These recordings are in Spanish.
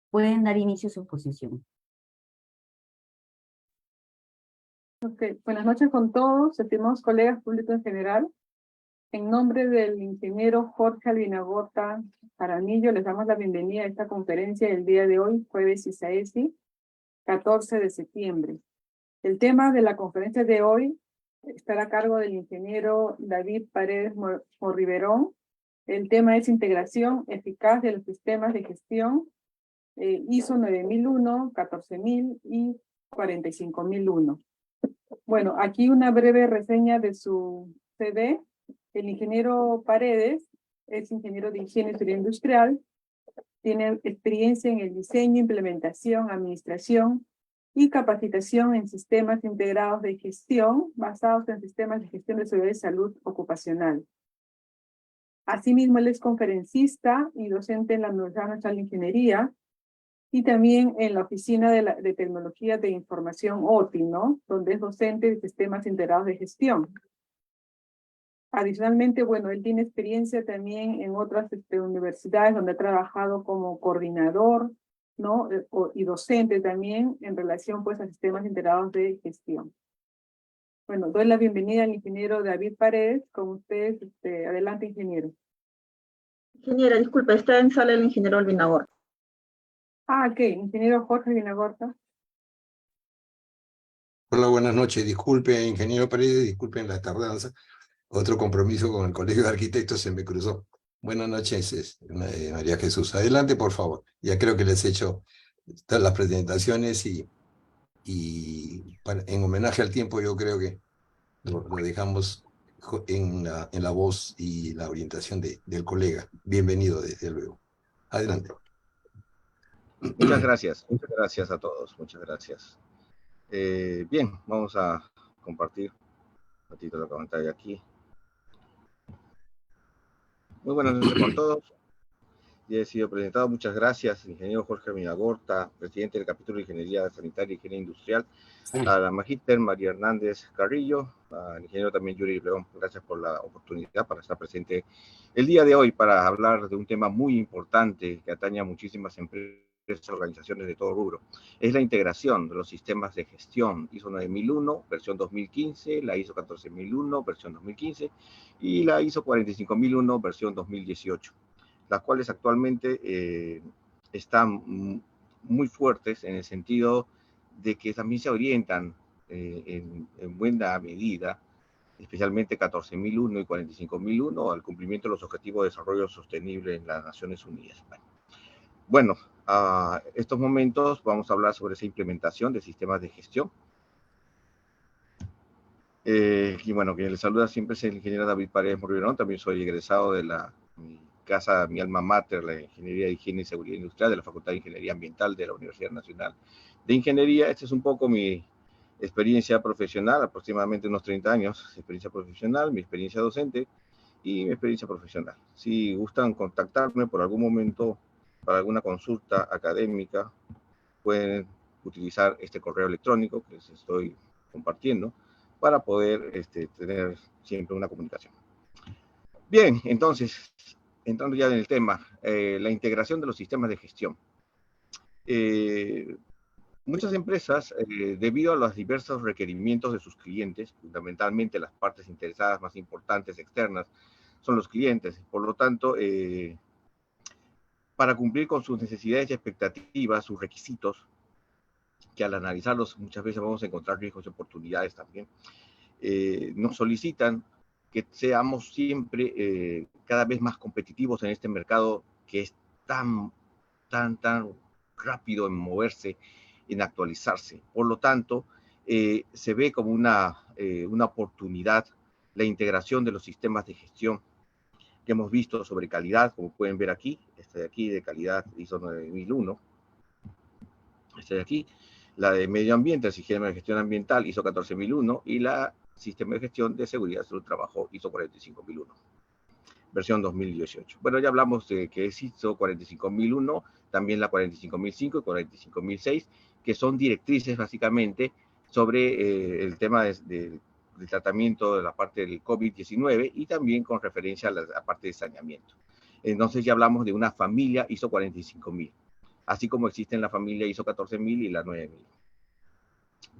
Pueden dar inicio a su exposición. Ok, buenas noches con todos, estimados colegas públicos en general. En nombre del ingeniero Jorge Albinagorta Jaramillo, les damos la bienvenida a esta conferencia del día de hoy, jueves 14 de septiembre. El tema de la conferencia de hoy estará a cargo del ingeniero David Paredes Morriverón. El tema es integración eficaz de los sistemas de gestión ISO 9001, 14000 y 45001. Bueno, aquí una breve reseña de su CV. El ingeniero Paredes es ingeniero de higiene y seguridad industrial, tiene experiencia en el diseño, implementación, administración y capacitación en sistemas integrados de gestión basados en sistemas de gestión de seguridad y salud ocupacional. Asimismo, él es conferencista y docente en la Universidad Nacional de Ingeniería y también en la Oficina de Tecnología de Información OTI, ¿no? Donde es docente de sistemas integrados de gestión. Adicionalmente, bueno, él tiene experiencia también en otras universidades donde ha trabajado como coordinador, ¿no? Y docente también en relación pues a sistemas integrados de gestión. Bueno, doy la bienvenida al ingeniero David Paredes. Con ustedes, adelante, ingeniero. Ingeniera, disculpe, está en sala el ingeniero Albinagorta. Ah, ok, ingeniero Jorge Albinagorta. Hola, buenas noches. Disculpe, ingeniero Paredes, disculpen la tardanza. Otro compromiso con el Colegio de Arquitectos se me cruzó. Buenas noches, María Jesús. Adelante, por favor. Ya creo que les he hecho todas las presentaciones y en homenaje al tiempo yo creo que lo dejamos en la voz y la orientación del colega. Bienvenido, desde luego. Adelante. Muchas gracias a todos, muchas gracias. Bien, vamos a compartir un ratito la pantalla aquí. Muy buenas noches con todos. Ya he sido presentado, muchas gracias, ingeniero Jorge Albinagorta, presidente del capítulo de Ingeniería Sanitaria y Higiene Industrial, a la magíster María Hernández Carrillo, al ingeniero también Yuri León, gracias por la oportunidad para estar presente el día de hoy para hablar de un tema muy importante que atañe a muchísimas empresas, organizaciones de todo rubro. Es la integración de los sistemas de gestión ISO 9001, versión 2015, la ISO 14001, versión 2015, y la ISO 45001, versión 2018. Las cuales actualmente están muy fuertes en el sentido de que también se orientan en buena medida, especialmente 14.001 y 45.001, al cumplimiento de los Objetivos de Desarrollo Sostenible en las Naciones Unidas. Bueno, a estos momentos vamos a hablar sobre esa implementación de sistemas de gestión. Y bueno, quien les saluda siempre es el ingeniero David Paredes Morriverón, también soy egresado de mi alma mater, la Ingeniería de Higiene y Seguridad Industrial de la Facultad de Ingeniería Ambiental de la Universidad Nacional de Ingeniería. Esta es un poco mi experiencia profesional, aproximadamente unos 30 años, experiencia profesional, mi experiencia docente y mi experiencia profesional. Si gustan contactarme por algún momento para alguna consulta académica, pueden utilizar este correo electrónico que les estoy compartiendo para poder tener siempre una comunicación. Bien, entonces, entrando ya en el tema, la integración de los sistemas de gestión. Muchas empresas, debido a los diversos requerimientos de sus clientes, fundamentalmente las partes interesadas más importantes externas son los clientes, por lo tanto, para cumplir con sus necesidades y expectativas, sus requisitos, que al analizarlos muchas veces vamos a encontrar riesgos y oportunidades también, nos solicitan que seamos siempre cada vez más competitivos en este mercado que es tan rápido en moverse, en actualizarse. Por lo tanto, se ve como una oportunidad la integración de los sistemas de gestión que hemos visto sobre calidad, como pueden ver aquí, este de aquí de calidad ISO 9001, este de aquí, la de medio ambiente, el sistema de gestión ambiental ISO 14001 y la sistema de gestión de seguridad del trabajo ISO 45001, versión 2018. Bueno, ya hablamos de que es ISO 45001, también la 45005 y 45006, que son directrices básicamente sobre el tema del tratamiento de la parte del COVID-19 y también con referencia a la parte de saneamiento. Entonces ya hablamos de una familia ISO 45000. así como existen la familia ISO 14000 y la 9000.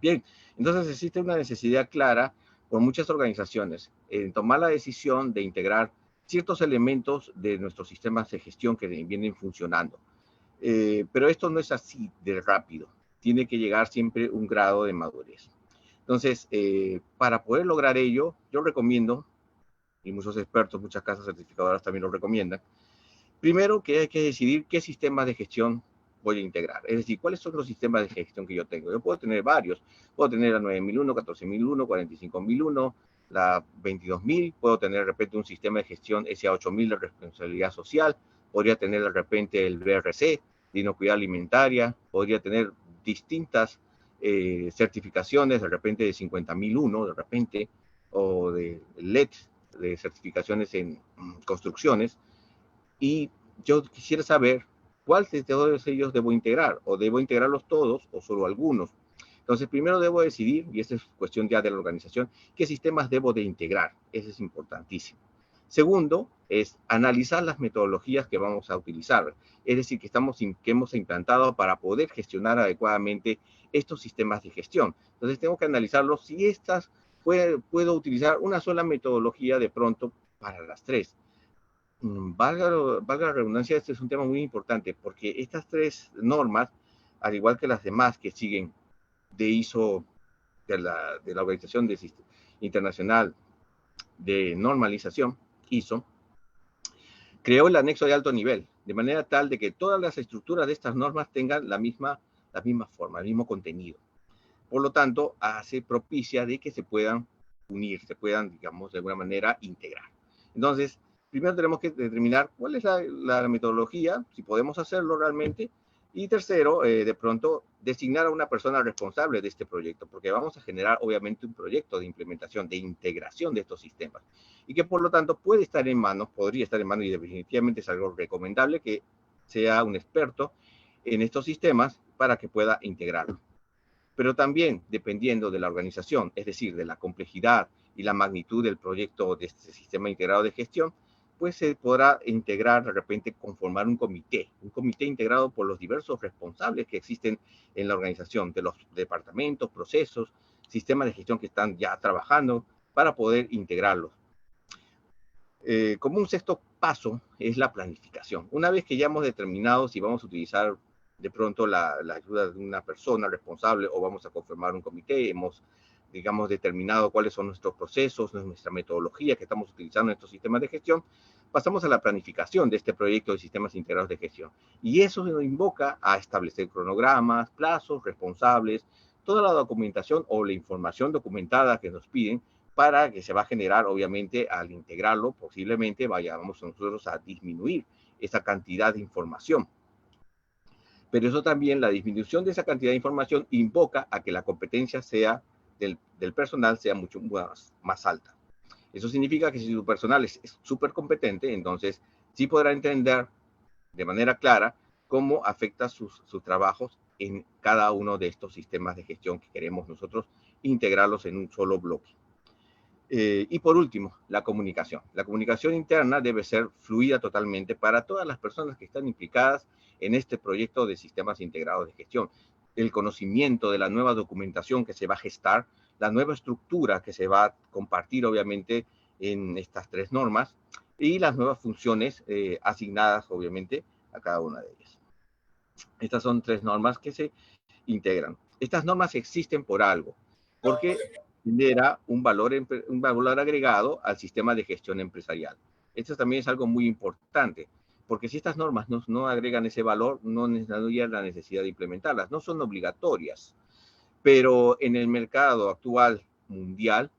Bien, entonces existe una necesidad clara por muchas organizaciones en tomar la decisión de integrar ciertos elementos de nuestros sistemas de gestión que vienen funcionando. Pero esto no es así de rápido. Tiene que llegar siempre un grado de madurez. Entonces, para poder lograr ello, yo recomiendo, y muchos expertos, muchas casas certificadoras también lo recomiendan, primero que hay que decidir qué sistemas de gestión voy a integrar. Es decir, cuáles son los sistemas de gestión que yo tengo. Yo puedo tener varios. Puedo tener la 9001, 14001, 45001, la 22000. Puedo tener de repente un sistema de gestión SA8000 de responsabilidad social. Podría tener de repente el BRC, de inocuidad alimentaria. Podría tener distintas certificaciones, de repente de 50001, de repente, o de LED, de certificaciones en construcciones. Y yo quisiera saber cuál de todos ellos debo integrar, o debo integrarlos todos, o solo algunos. Entonces, primero debo decidir, y esta es cuestión ya de la organización, qué sistemas debo de integrar. Eso es importantísimo. Segundo, es analizar las metodologías que vamos a utilizar, es decir, que hemos implantado para poder gestionar adecuadamente estos sistemas de gestión. Entonces, tengo que analizarlos si puedo utilizar una sola metodología de pronto para las tres. Valga la redundancia, este es un tema muy importante, porque estas tres normas, al igual que las demás que siguen de ISO, de la Organización Internacional de Normalización, ISO, creó el anexo de alto nivel, de manera tal de que todas las estructuras de estas normas tengan la misma forma, el mismo contenido. Por lo tanto, hace propicia de que se puedan unir, se puedan, digamos, de alguna manera integrar. Entonces, primero tenemos que determinar cuál es la metodología, si podemos hacerlo realmente. Y tercero, de pronto, designar a una persona responsable de este proyecto, porque vamos a generar, obviamente, un proyecto de implementación, de integración de estos sistemas. Y que, por lo tanto, podría estar en manos, y definitivamente es algo recomendable que sea un experto en estos sistemas para que pueda integrarlo. Pero también, dependiendo de la organización, es decir, de la complejidad y la magnitud del proyecto de este sistema integrado de gestión, pues se podrá integrar, de repente, conformar un comité integrado por los diversos responsables que existen en la organización, de los departamentos, procesos, sistemas de gestión que están ya trabajando para poder integrarlos. Como un sexto paso es la planificación. Una vez que ya hemos determinado si vamos a utilizar de pronto la ayuda de una persona responsable o vamos a conformar un comité, hemos, digamos, determinado cuáles son nuestros procesos, nuestra metodología que estamos utilizando en estos sistemas de gestión, pasamos a la planificación de este proyecto de sistemas integrados de gestión. Y eso nos invoca a establecer cronogramas, plazos, responsables, toda la documentación o la información documentada que nos piden para que se va a generar, obviamente, al integrarlo, posiblemente vayamos nosotros a disminuir esa cantidad de información. Pero eso también, la disminución de esa cantidad de información invoca a que la competencia del personal sea mucho más alta. Eso significa que si su personal es súper competente, entonces sí podrá entender de manera clara cómo afecta sus trabajos en cada uno de estos sistemas de gestión que queremos nosotros integrarlos en un solo bloque. Y por último, la comunicación. La comunicación interna debe ser fluida totalmente para todas las personas que están implicadas en este proyecto de sistemas integrados de gestión. El conocimiento de la nueva documentación que se va a gestar, la nueva estructura que se va a compartir, obviamente, en estas tres normas y las nuevas funciones asignadas, obviamente, a cada una de ellas. Estas son tres normas que se integran. Estas normas existen por algo, porque genera un valor agregado al sistema de gestión empresarial. Esto también es algo muy importante, porque si estas normas no agregan ese valor, no hay la necesidad de implementarlas. No son obligatorias, pero en el mercado actual mundial,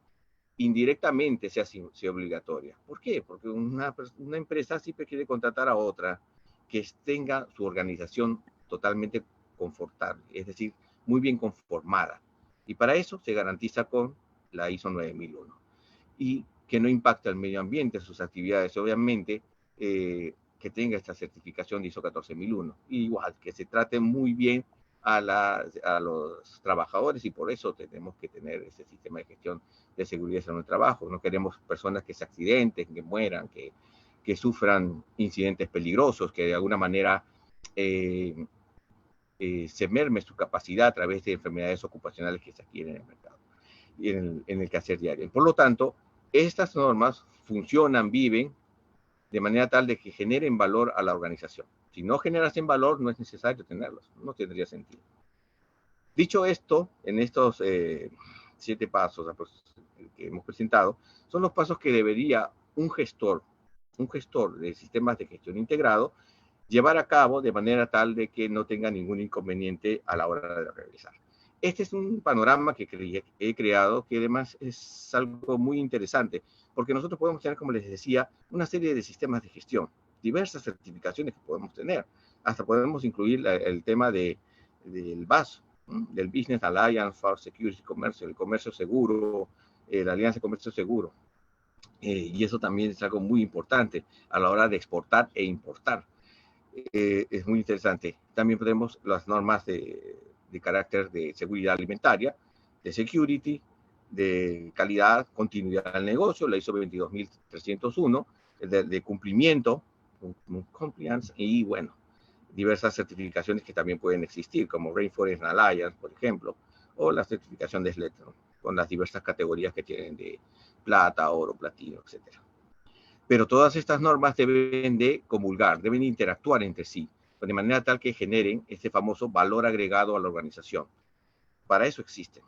indirectamente se hace obligatoria. ¿Por qué? Porque una empresa siempre quiere contratar a otra que tenga su organización totalmente confortable, es decir, muy bien conformada. Y para eso se garantiza con la ISO 9001. Y que no impacte al medio ambiente, sus actividades, obviamente, que tenga esta certificación de ISO 14001. Igual, que se trate muy bien a los trabajadores y por eso tenemos que tener ese sistema de gestión de seguridad en el trabajo. No queremos personas que se accidenten, que mueran, que sufran incidentes peligrosos, que de alguna manera se merme su capacidad a través de enfermedades ocupacionales que se adquieren en el mercado y en el quehacer diario. Por lo tanto, estas normas funcionan, viven de manera tal de que generen valor a la organización. Si no generasen valor, no es necesario tenerlos, no tendría sentido. Dicho esto, en estos 7 pasos que hemos presentado, son los pasos que debería un gestor de sistemas de gestión integrado llevar a cabo de manera tal de que no tenga ningún inconveniente a la hora de realizar. Este es un panorama que he creado, que además es algo muy interesante, porque nosotros podemos tener, como les decía, una serie de sistemas de gestión, diversas certificaciones que podemos tener. Hasta podemos incluir el tema del BAS, del Business Alliance for Security Comercio, el comercio seguro, la Alianza de Comercio Seguro. Y eso también es algo muy importante a la hora de exportar e importar. Es muy interesante. También tenemos las normas de carácter de seguridad alimentaria, de security, de calidad, continuidad del negocio, la ISO 22301, de cumplimiento, compliance, y bueno, diversas certificaciones que también pueden existir, como Rainforest Alliance, por ejemplo, o la certificación de SLED, ¿no? Con las diversas categorías que tienen de plata, oro, platino, etcétera. Pero todas estas normas deben de comulgar, deben interactuar entre sí, de manera tal que generen este famoso valor agregado a la organización. Para eso existen.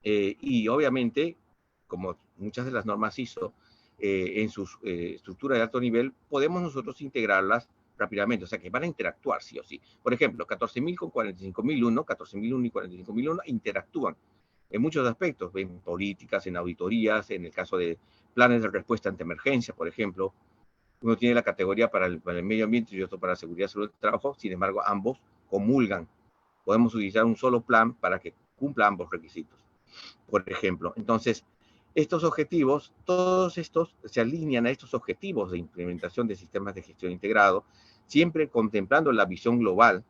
Y obviamente, como muchas de las normas ISO, en su estructura de alto nivel, podemos nosotros integrarlas rápidamente, o sea que van a interactuar sí o sí. Por ejemplo, 14.000 con 45.001, 14.001 y 45.001 interactúan en muchos aspectos, en políticas, en auditorías, en el caso de planes de respuesta ante emergencia, por ejemplo. Uno tiene la categoría para el medio ambiente y otro para la seguridad y salud del trabajo, sin embargo, ambos comulgan. Podemos utilizar un solo plan para que cumpla ambos requisitos, por ejemplo. Entonces, estos objetivos, todos estos se alinean a estos objetivos de implementación de sistemas de gestión integrado, siempre contemplando la visión global.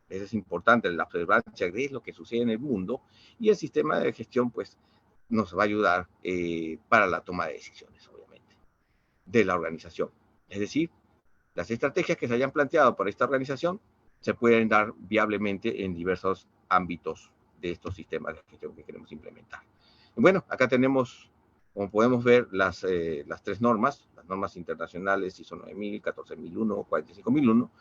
Eso es importante, la observancia de lo que sucede en el mundo, y el sistema de gestión, pues, nos va a ayudar para la toma de decisiones, obviamente, de la organización. Es decir, las estrategias que se hayan planteado por esta organización se pueden dar viablemente en diversos ámbitos de estos sistemas de gestión que queremos implementar. Bueno, acá tenemos, como podemos ver, las 3 normas, las normas internacionales ISO 9000, 14001, 45001,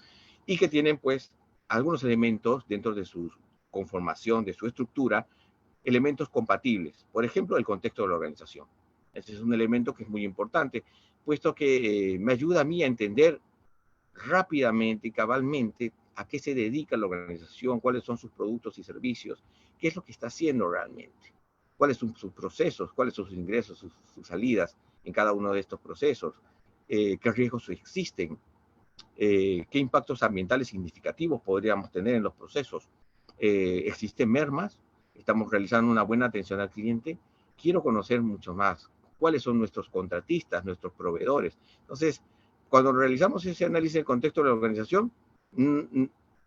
y que tienen, pues, algunos elementos dentro de su conformación, de su estructura, elementos compatibles. Por ejemplo, el contexto de la organización. Ese es un elemento que es muy importante, puesto que me ayuda a mí a entender rápidamente y cabalmente a qué se dedica la organización, cuáles son sus productos y servicios, qué es lo que está haciendo realmente, cuáles son sus procesos, cuáles son sus ingresos, sus salidas en cada uno de estos procesos, qué riesgos existen, qué impactos ambientales significativos podríamos tener en los procesos. ¿Existen mermas? ¿Estamos realizando una buena atención al cliente? Quiero conocer mucho más. ¿Cuáles son nuestros contratistas, nuestros proveedores? Entonces, cuando realizamos ese análisis del contexto de la organización,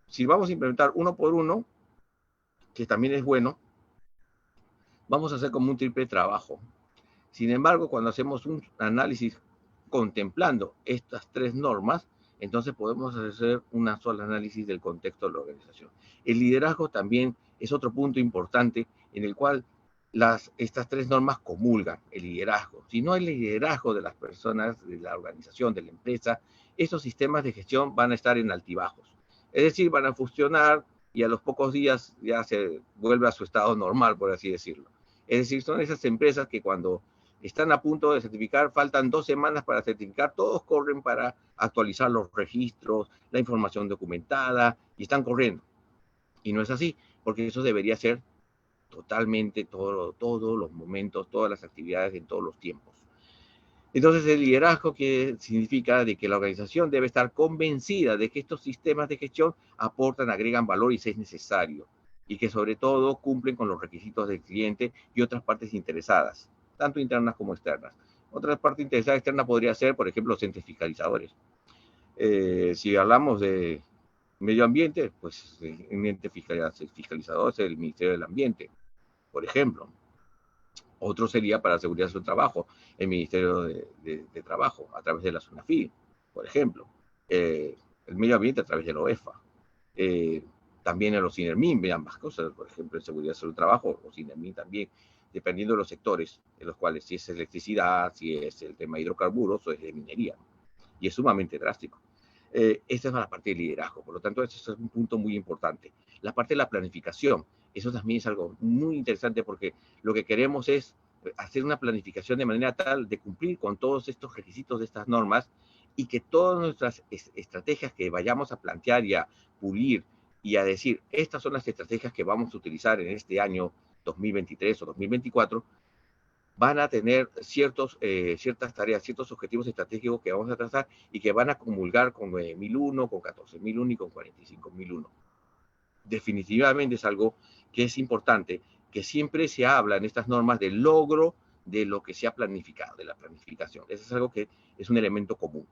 si vamos a implementar uno por uno, que también es bueno, vamos a hacer como un triple trabajo. Sin embargo, cuando hacemos un análisis contemplando estas 3 normas, entonces podemos hacer una sola análisis del contexto de la organización. El liderazgo también es otro punto importante en el cual estas 3 normas comulgan el liderazgo. Si no hay liderazgo de las personas, de la organización, de la empresa, estos sistemas de gestión van a estar en altibajos. Es decir, van a funcionar y a los pocos días ya se vuelve a su estado normal, por así decirlo. Es decir, son esas empresas que cuando están a punto de certificar, faltan 2 semanas para certificar, todos corren para actualizar los registros, la información documentada, y están corriendo. Y no es así, porque eso debería ser totalmente todos los momentos, todas las actividades en todos los tiempos. Entonces, el liderazgo que significa de que la organización debe estar convencida de que estos sistemas de gestión aportan, agregan valor y si es necesario, y que sobre todo cumplen con los requisitos del cliente y otras partes interesadas, tanto internas como externas. Otra parte interesada externa podría ser, por ejemplo, los entes fiscalizadores. Si hablamos de medio ambiente, pues un ente fiscalizador es el Ministerio del Ambiente, por ejemplo. Otro sería para la seguridad de su trabajo, el Ministerio de Trabajo, a través de la SUNAFID, por ejemplo. El medio ambiente a través de la OEFA. también en los INERMIN, vean ambas cosas, por ejemplo, en seguridad salud trabajo, los INERMIN también, dependiendo de los sectores en los cuales, si es electricidad, si es el tema de hidrocarburos o es de minería, y es sumamente drástico. Esta es la parte de liderazgo, por lo tanto, este es un punto muy importante. La parte de la planificación, eso también es algo muy interesante porque lo que queremos es hacer una planificación de manera tal de cumplir con todos estos requisitos de estas normas y que todas nuestras estrategias que vayamos a plantear y a pulir y a decir, estas son las estrategias que vamos a utilizar en este año 2023 o 2024, van a tener ciertas tareas, ciertos objetivos estratégicos que vamos a trazar y que van a comulgar con 9001, con 14001 y con 45001. Definitivamente es algo que es importante, que siempre se habla en estas normas del logro de lo que se ha planificado, de la planificación. Eso es algo que es un elemento común.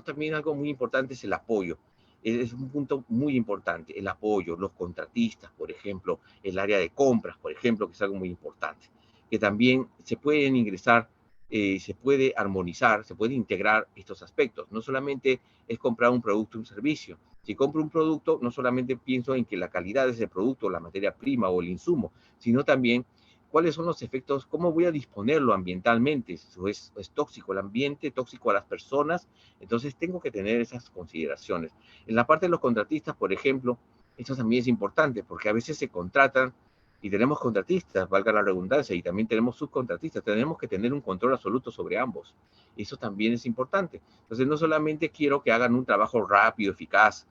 También algo muy importante es el apoyo. Es un punto muy importante, el apoyo, los contratistas, por ejemplo, el área de compras, por ejemplo, que es algo muy importante, que también se pueden ingresar, se puede armonizar, se puede integrar estos aspectos. No solamente es comprar un producto o un servicio. Si compro un producto, no solamente pienso en que la calidad de ese producto, la materia prima o el insumo, sino también cuáles son los efectos, cómo voy a disponerlo ambientalmente. ¿Es tóxico el ambiente, tóxico a las personas? Entonces tengo que tener esas consideraciones. En la parte de los contratistas, por ejemplo, esto también es importante porque a veces se contratan y tenemos contratistas, valga la redundancia, y también tenemos subcontratistas. Tenemos que tener un control absoluto sobre ambos. Eso también es importante. Entonces no solamente quiero que hagan un trabajo rápido, eficaz,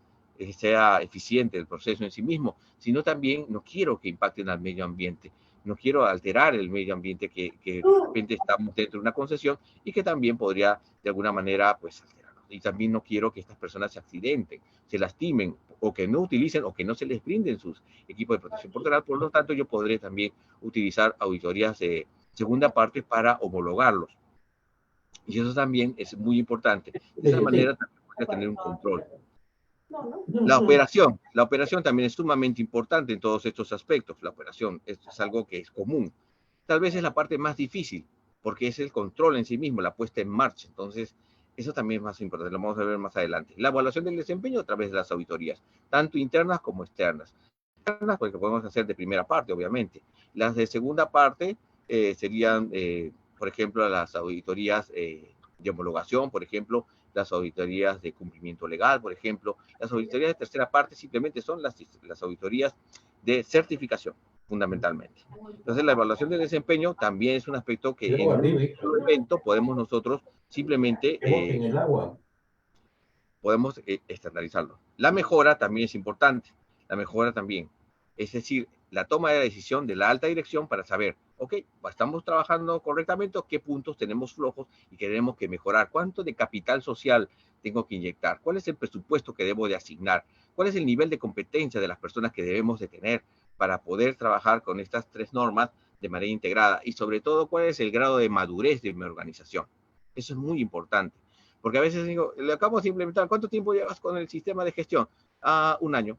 sea eficiente el proceso en sí mismo, sino también no quiero que impacten al medio ambiente. No quiero alterar el medio ambiente que de repente estamos dentro de una concesión y que también podría de alguna manera pues alterarlo. Y también no quiero que estas personas se accidenten, se lastimen o que no utilicen o que no se les brinden sus equipos de protección personal. Por lo tanto, yo podré también utilizar auditorías de segunda parte para homologarlos. Y eso también es muy importante. De esa manera también voy a tener un control. La operación también es sumamente importante en todos estos aspectos. La operación es algo que es común. Tal vez es la parte más difícil, porque es el control en sí mismo, la puesta en marcha. Entonces, eso también es más importante, lo vamos a ver más adelante. La evaluación del desempeño a través de las auditorías, tanto internas como externas. Internas, porque podemos hacer de primera parte, obviamente. Las de segunda parte serían, por ejemplo, las auditorías de homologación, por ejemplo, las auditorías de cumplimiento legal, por ejemplo. Las auditorías de tercera parte simplemente son las auditorías de certificación, fundamentalmente. Entonces, la evaluación de desempeño también es un aspecto que en un evento podemos nosotros simplemente podemos estandarizarlo. La mejora también es importante, la mejora también. Es decir, la toma de la decisión de la alta dirección para saber, ok, estamos trabajando correctamente, qué puntos tenemos flojos y que tenemos que mejorar, cuánto de capital social tengo que inyectar, cuál es el presupuesto que debo de asignar, cuál es el nivel de competencia de las personas que debemos de tener para poder trabajar con estas tres normas de manera integrada y sobre todo cuál es el grado de madurez de mi organización. Eso es muy importante. Porque a veces digo, le acabamos de implementar, ¿cuánto tiempo llevas con el sistema de gestión? Un año.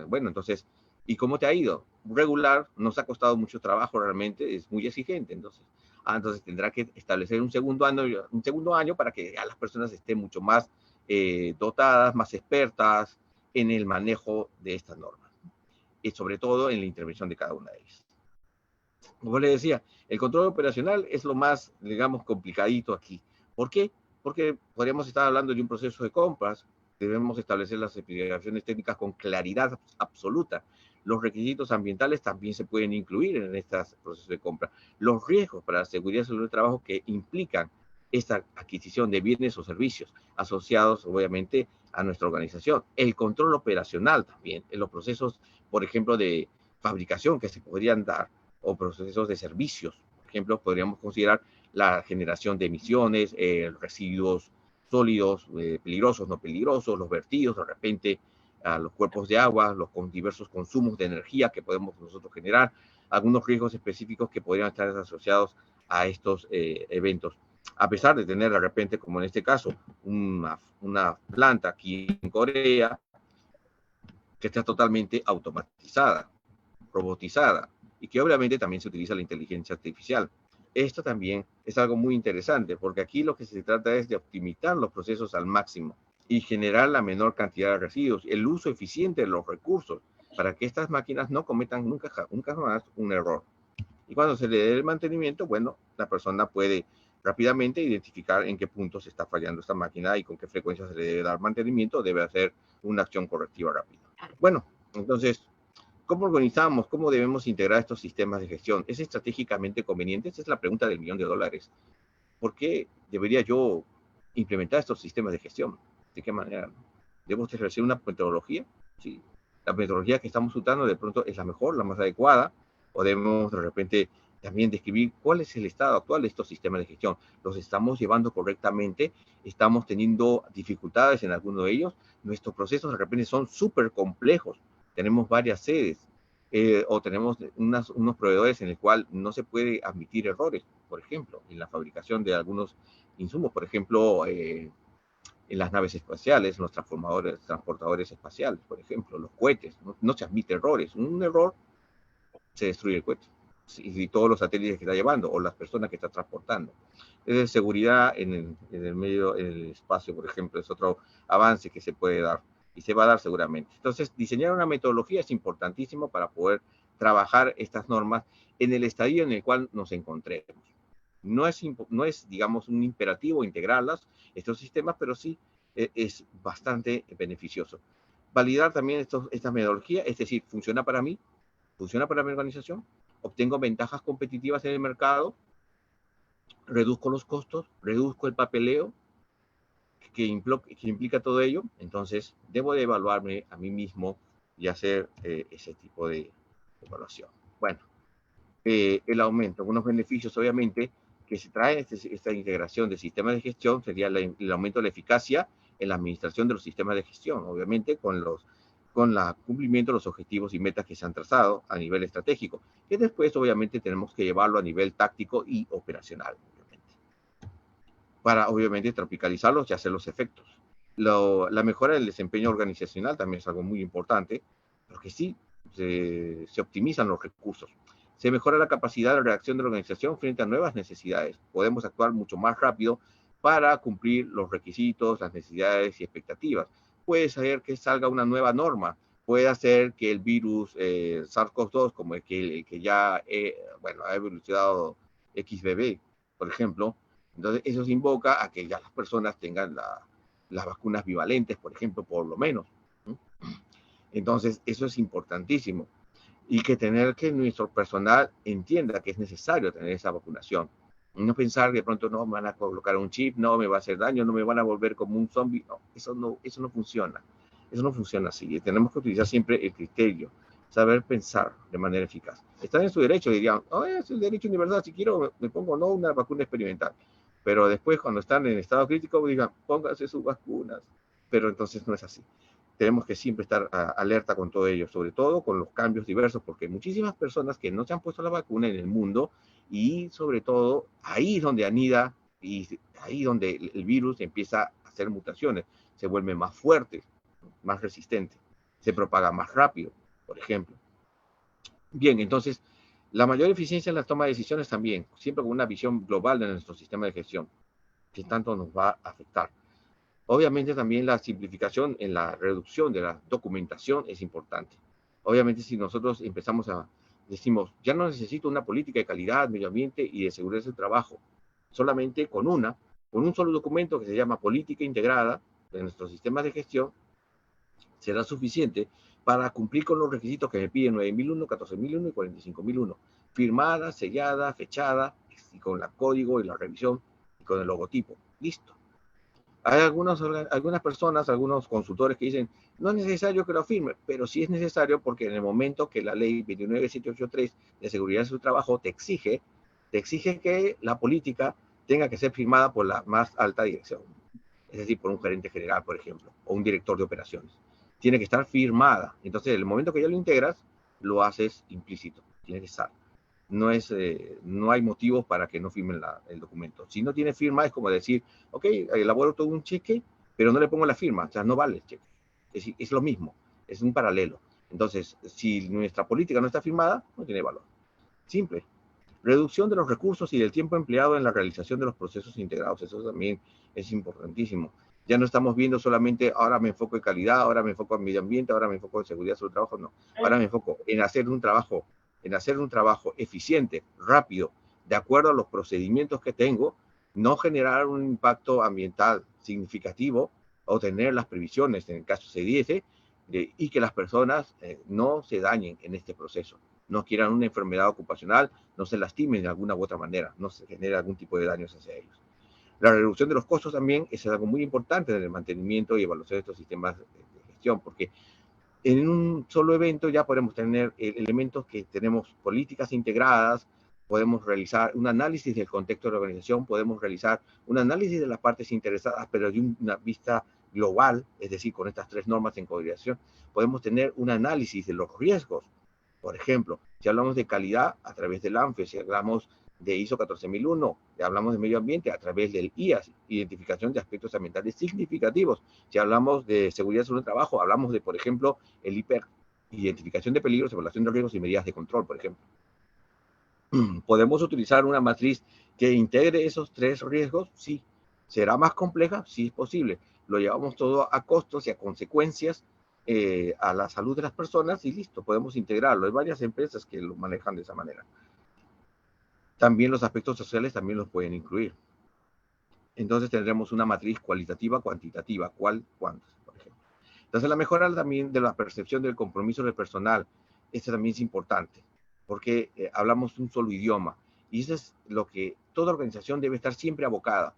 Bueno, entonces, ¿y cómo te ha ido? Regular, nos ha costado mucho trabajo realmente, es muy exigente, entonces tendrá que establecer un segundo año para que ya las personas estén mucho más dotadas, más expertas en el manejo de estas normas y sobre todo en la intervención de cada una de ellas. Como les decía, el control operacional es lo más, digamos, complicadito aquí. ¿Por qué? Porque podríamos estar hablando de un proceso de compras, debemos establecer las especificaciones técnicas con claridad absoluta. Los requisitos ambientales también se pueden incluir en estos procesos de compra. Los riesgos para la seguridad y salud del trabajo que implican esta adquisición de bienes o servicios asociados, obviamente, a nuestra organización. El control operacional también, en los procesos, por ejemplo, de fabricación que se podrían dar, o procesos de servicios. Por ejemplo, podríamos considerar la generación de emisiones, residuos sólidos, peligrosos, no peligrosos, los vertidos de repente a los cuerpos de agua, los con diversos consumos de energía que podemos nosotros generar, algunos riesgos específicos que podrían estar asociados a estos eventos. A pesar de tener de repente, como en este caso, una planta aquí en Corea que está totalmente automatizada, robotizada, y que obviamente también se utiliza la inteligencia artificial. Esto también es algo muy interesante, porque aquí lo que se trata es de optimizar los procesos al máximo y generar la menor cantidad de residuos, el uso eficiente de los recursos, para que estas máquinas no cometan nunca más un error. Y cuando se le dé el mantenimiento, bueno, la persona puede rápidamente identificar en qué punto se está fallando esta máquina y con qué frecuencia se le debe dar mantenimiento, debe hacer una acción correctiva rápida. Bueno, entonces, ¿cómo organizamos? ¿Cómo debemos integrar estos sistemas de gestión? ¿Es estratégicamente conveniente? Esa es la pregunta del $1.000.000. ¿Por qué debería yo implementar estos sistemas de gestión? ¿De qué manera? ¿Debo establecer una metodología? Sí. La metodología que estamos usando de pronto es la mejor, la más adecuada, o debemos de repente también describir cuál es el estado actual de estos sistemas de gestión. ¿Los estamos llevando correctamente? ¿Estamos teniendo dificultades en alguno de ellos? Nuestros procesos de repente son súper complejos. Tenemos varias sedes o tenemos unos proveedores en el cual no se puede admitir errores, por ejemplo, en la fabricación de algunos insumos, por ejemplo, en las naves espaciales, los transportadores espaciales, por ejemplo, los cohetes, no se admite errores. Un error se destruye el cohete y todos los satélites que está llevando o las personas que está transportando. Seguridad en el medio, en el espacio, por ejemplo, es otro avance que se puede dar y se va a dar seguramente. Entonces, diseñar una metodología es importantísimo para poder trabajar estas normas en el estadio en el cual nos encontremos. No es, digamos, un imperativo integrarlas, estos sistemas, pero sí es bastante beneficioso. Validar también esta metodología, es decir, ¿funciona para mí? ¿Funciona para mi organización? ¿Obtengo ventajas competitivas en el mercado? ¿Reduzco los costos? ¿Reduzco el papeleo que implica todo ello? Entonces, debo de evaluarme a mí mismo y hacer ese tipo de evaluación. Bueno, el aumento, algunos beneficios, obviamente, que se trae esta integración de sistemas de gestión sería el aumento de la eficacia en la administración de los sistemas de gestión, obviamente con el cumplimiento de los objetivos y metas que se han trazado a nivel estratégico, que después obviamente tenemos que llevarlo a nivel táctico y operacional, obviamente, para obviamente tropicalizarlos y hacer los efectos. La mejora del desempeño organizacional también es algo muy importante, porque sí, se optimizan los recursos. Se mejora la capacidad de reacción de la organización frente a nuevas necesidades. Podemos actuar mucho más rápido para cumplir los requisitos, las necesidades y expectativas. Puede ser que salga una nueva norma, puede ser que el virus SARS-CoV-2, como el que ya ha evolucionado XBB, por ejemplo, entonces eso se invoca a que ya las personas tengan las vacunas bivalentes, por ejemplo, por lo menos. Entonces eso es importantísimo. Y que nuestro personal entienda que es necesario tener esa vacunación. No pensar que de pronto no me van a colocar un chip, no me va a hacer daño, no me van a volver como un zombie. No, eso no funciona. Eso no funciona así. Tenemos que utilizar siempre el criterio, saber pensar de manera eficaz. Están en su derecho, dirían, es el derecho universal, si quiero me pongo no una vacuna experimental. Pero después cuando están en estado crítico, digan, pónganse sus vacunas. Pero entonces no es así. Tenemos que siempre estar alerta con todo ello, sobre todo con los cambios diversos, porque hay muchísimas personas que no se han puesto la vacuna en el mundo y sobre todo ahí es donde anida y ahí donde el virus empieza a hacer mutaciones, se vuelve más fuerte, más resistente, se propaga más rápido, por ejemplo. Bien, entonces, la mayor eficiencia en la toma de decisiones también, siempre con una visión global de nuestro sistema de gestión, que tanto nos va a afectar. Obviamente también la simplificación en la reducción de la documentación es importante. Obviamente si nosotros decimos, ya no necesito una política de calidad, medio ambiente y de seguridad del trabajo, solamente con un solo documento que se llama política integrada de nuestros sistemas de gestión, será suficiente para cumplir con los requisitos que me piden 9001, 14001 y 45001, firmada, sellada, fechada, y con el código y la revisión y con el logotipo. Listo. Hay algunas personas, algunos consultores que dicen, no es necesario que lo firme, pero sí es necesario porque en el momento que la ley 29783 de seguridad de su trabajo te exige que la política tenga que ser firmada por la más alta dirección, es decir, por un gerente general, por ejemplo, o un director de operaciones. Tiene que estar firmada. Entonces, en el momento que ya lo integras, lo haces implícito, tiene que estar. No hay motivos para que no firmen el documento. Si no tiene firma, es como decir, ok, elaboro todo un cheque, pero no le pongo la firma, o sea, no vale el cheque. Es lo mismo, es un paralelo. Entonces, si nuestra política no está firmada, no tiene valor. Simple. Reducción de los recursos y del tiempo empleado en la realización de los procesos integrados. Eso también es importantísimo. Ya no estamos viendo solamente, ahora me enfoco en calidad, ahora me enfoco en medio ambiente, ahora me enfoco en seguridad sobre el trabajo, no. Ahora me enfoco en hacer un trabajo eficiente, rápido, de acuerdo a los procedimientos que tengo, no generar un impacto ambiental significativo o tener las previsiones, en el caso se diese, y que las personas no se dañen en este proceso, no quieran una enfermedad ocupacional, no se lastimen de alguna u otra manera, no se genere algún tipo de daños hacia ellos. La reducción de los costos también es algo muy importante en el mantenimiento y evaluación de estos sistemas de gestión, porque en un solo evento ya podemos tener elementos que tenemos políticas integradas, podemos realizar un análisis del contexto de la organización, podemos realizar un análisis de las partes interesadas, pero de una vista global, es decir, con estas 3 normas en coordinación, podemos tener un análisis de los riesgos. Por ejemplo, si hablamos de calidad a través del ANFE, si hablamos de ISO 14001, si hablamos de medio ambiente a través del IAS, identificación de aspectos ambientales significativos. Si hablamos de seguridad sobre el trabajo, hablamos de, por ejemplo, el IPER, identificación de peligros, evaluación de riesgos y medidas de control, por ejemplo. ¿Podemos utilizar una matriz que integre esos 3 riesgos? Sí. ¿Será más compleja? Sí, es posible. Lo llevamos todo a costos y a consecuencias a la salud de las personas y listo, podemos integrarlo. Hay varias empresas que lo manejan de esa manera. También los aspectos sociales también los pueden incluir. Entonces tendremos una matriz cualitativa, cuantitativa, cuál, cuántos, por ejemplo. Entonces la mejora también de la percepción del compromiso del personal, esto también es importante, porque hablamos un solo idioma, y eso es lo que toda organización debe estar siempre abocada,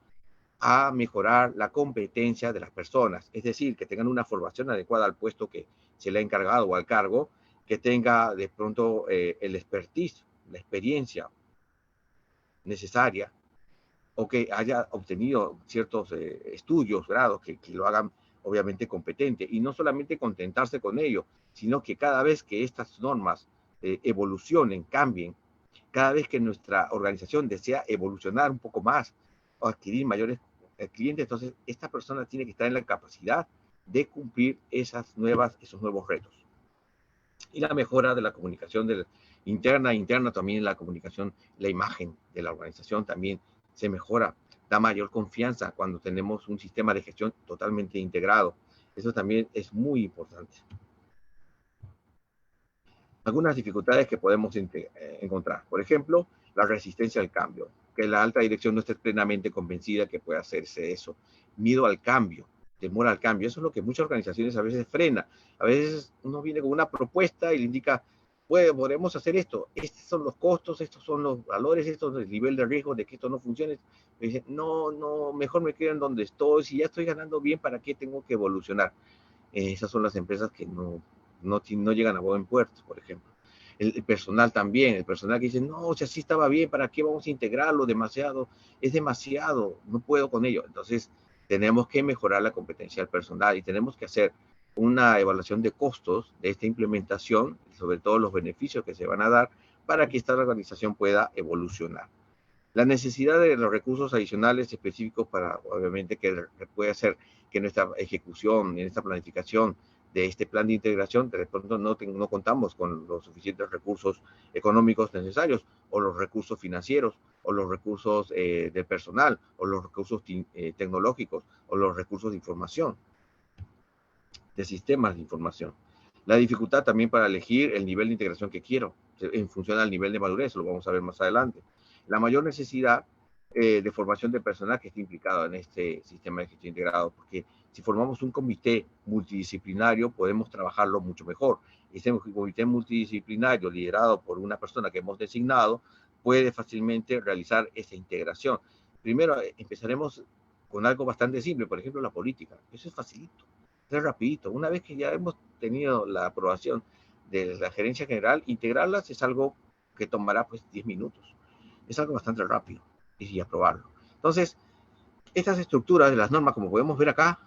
a mejorar la competencia de las personas, es decir, que tengan una formación adecuada al puesto que se le ha encargado o al cargo, que tenga de pronto el expertise, la experiencia necesaria, o que haya obtenido ciertos estudios, grados, que lo hagan obviamente competente, y no solamente contentarse con ello, sino que cada vez que estas normas evolucionen, cambien, cada vez que nuestra organización desea evolucionar un poco más o adquirir mayores clientes, entonces esta persona tiene que estar en la capacidad de cumplir esos nuevos retos. Y la mejora de la comunicación interna también la comunicación, la imagen de la organización también se mejora, da mayor confianza cuando tenemos un sistema de gestión totalmente integrado. Eso también es muy importante. Algunas dificultades que podemos encontrar. Por ejemplo, la resistencia al cambio, que la alta dirección no esté plenamente convencida que pueda hacerse eso. Miedo al cambio, temor al cambio. Eso es lo que muchas organizaciones a veces frena. A veces uno viene con una propuesta y le indica, podemos hacer esto, estos son los costos, estos son los valores, esto es el nivel de riesgo de que esto no funcione. Me dicen, no, mejor me quedo en donde estoy, si ya estoy ganando bien, ¿para qué tengo que evolucionar? Esas son las empresas que no llegan a buen puerto, por ejemplo. El personal también, el personal que dice, no, o sea, sí estaba bien, ¿para qué vamos a integrarlo? Es demasiado, no puedo con ello. Entonces, tenemos que mejorar la competencia del personal y tenemos que hacer una evaluación de costos de esta implementación, sobre todo los beneficios que se van a dar para que esta organización pueda evolucionar. La necesidad de los recursos adicionales específicos para, obviamente, que puede hacer que nuestra ejecución, en esta planificación de este plan de integración, de pronto no contamos con los suficientes recursos económicos necesarios, o los recursos financieros, o los recursos de personal, o los recursos tecnológicos, o los recursos de información, de sistemas de información. La dificultad también para elegir el nivel de integración que quiero, en función al nivel de madurez, lo vamos a ver más adelante. La mayor necesidad de formación de personal que esté implicado en este sistema de gestión integrado, porque si formamos un comité multidisciplinario podemos trabajarlo mucho mejor. Este comité multidisciplinario liderado por una persona que hemos designado puede fácilmente realizar esa integración. Primero empezaremos con algo bastante simple, por ejemplo la política. Eso es facilito, es rapidito. Una vez que ya hemos tenido la aprobación de la gerencia general, integrarlas es algo que tomará pues 10 minutos. Es algo bastante rápido y aprobarlo. Entonces, estas estructuras de las normas, como podemos ver acá,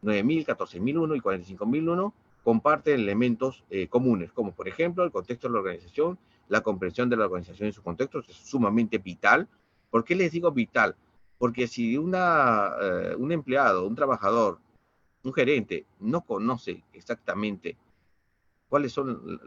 9.000, 14.001 y 45.001, comparten elementos comunes, como por ejemplo el contexto de la organización, la comprensión de la organización en su contexto, es sumamente vital. ¿Por qué les digo vital? Porque si un empleado, un trabajador, un gerente no conoce exactamente cuáles son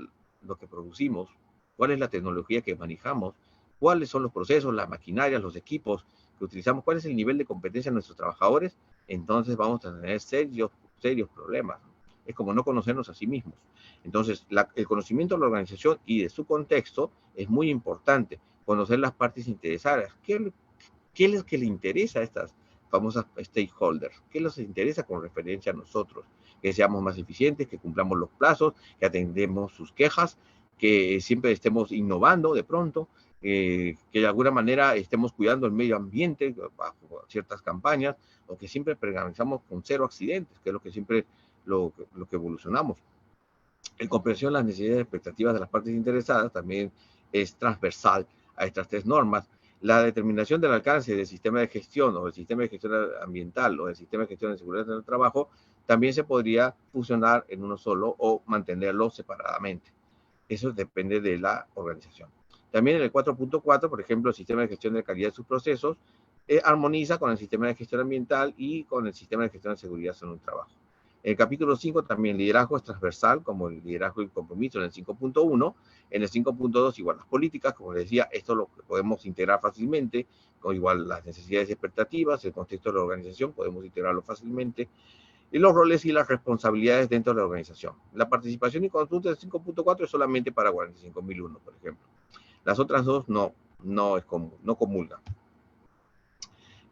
lo que producimos, cuál es la tecnología que manejamos, cuáles son los procesos, las maquinarias, los equipos que que utilizamos, cuál es el nivel de competencia de nuestros trabajadores, entonces vamos a tener serios problemas. Es como no conocernos a sí mismos. Entonces, el conocimiento de la organización y de su contexto es muy importante. Conocer las partes interesadas. ¿Qué es lo que le interesa a estas famosas stakeholders? ¿Qué les interesa con referencia a nosotros? Que seamos más eficientes, que cumplamos los plazos, que atendemos sus quejas, que siempre estemos innovando de pronto, que de alguna manera estemos cuidando el medio ambiente bajo ciertas campañas, o que siempre permanezcamos con 0 accidentes, que es lo que siempre lo que evolucionamos. En comprensión de las necesidades y expectativas de las partes interesadas también es transversal a estas 3 normas. La determinación del alcance del sistema de gestión o del sistema de gestión ambiental o del sistema de gestión de seguridad del trabajo también se podría fusionar en uno solo o mantenerlo separadamente. Eso depende de la organización. También en el 4.4, por ejemplo, el sistema de gestión de calidad de sus procesos armoniza con el sistema de gestión ambiental y con el sistema de gestión de seguridad en un trabajo. En el capítulo 5 también liderazgo es transversal, como el liderazgo y compromiso en el 5.1. En el 5.2 igual las políticas, como les decía, esto lo podemos integrar fácilmente, con igual las necesidades y expectativas, el contexto de la organización, podemos integrarlo fácilmente, y los roles y las responsabilidades dentro de la organización. La participación y consulta del 5.4 es solamente para 45.001, por ejemplo. Las otras dos no comulgan.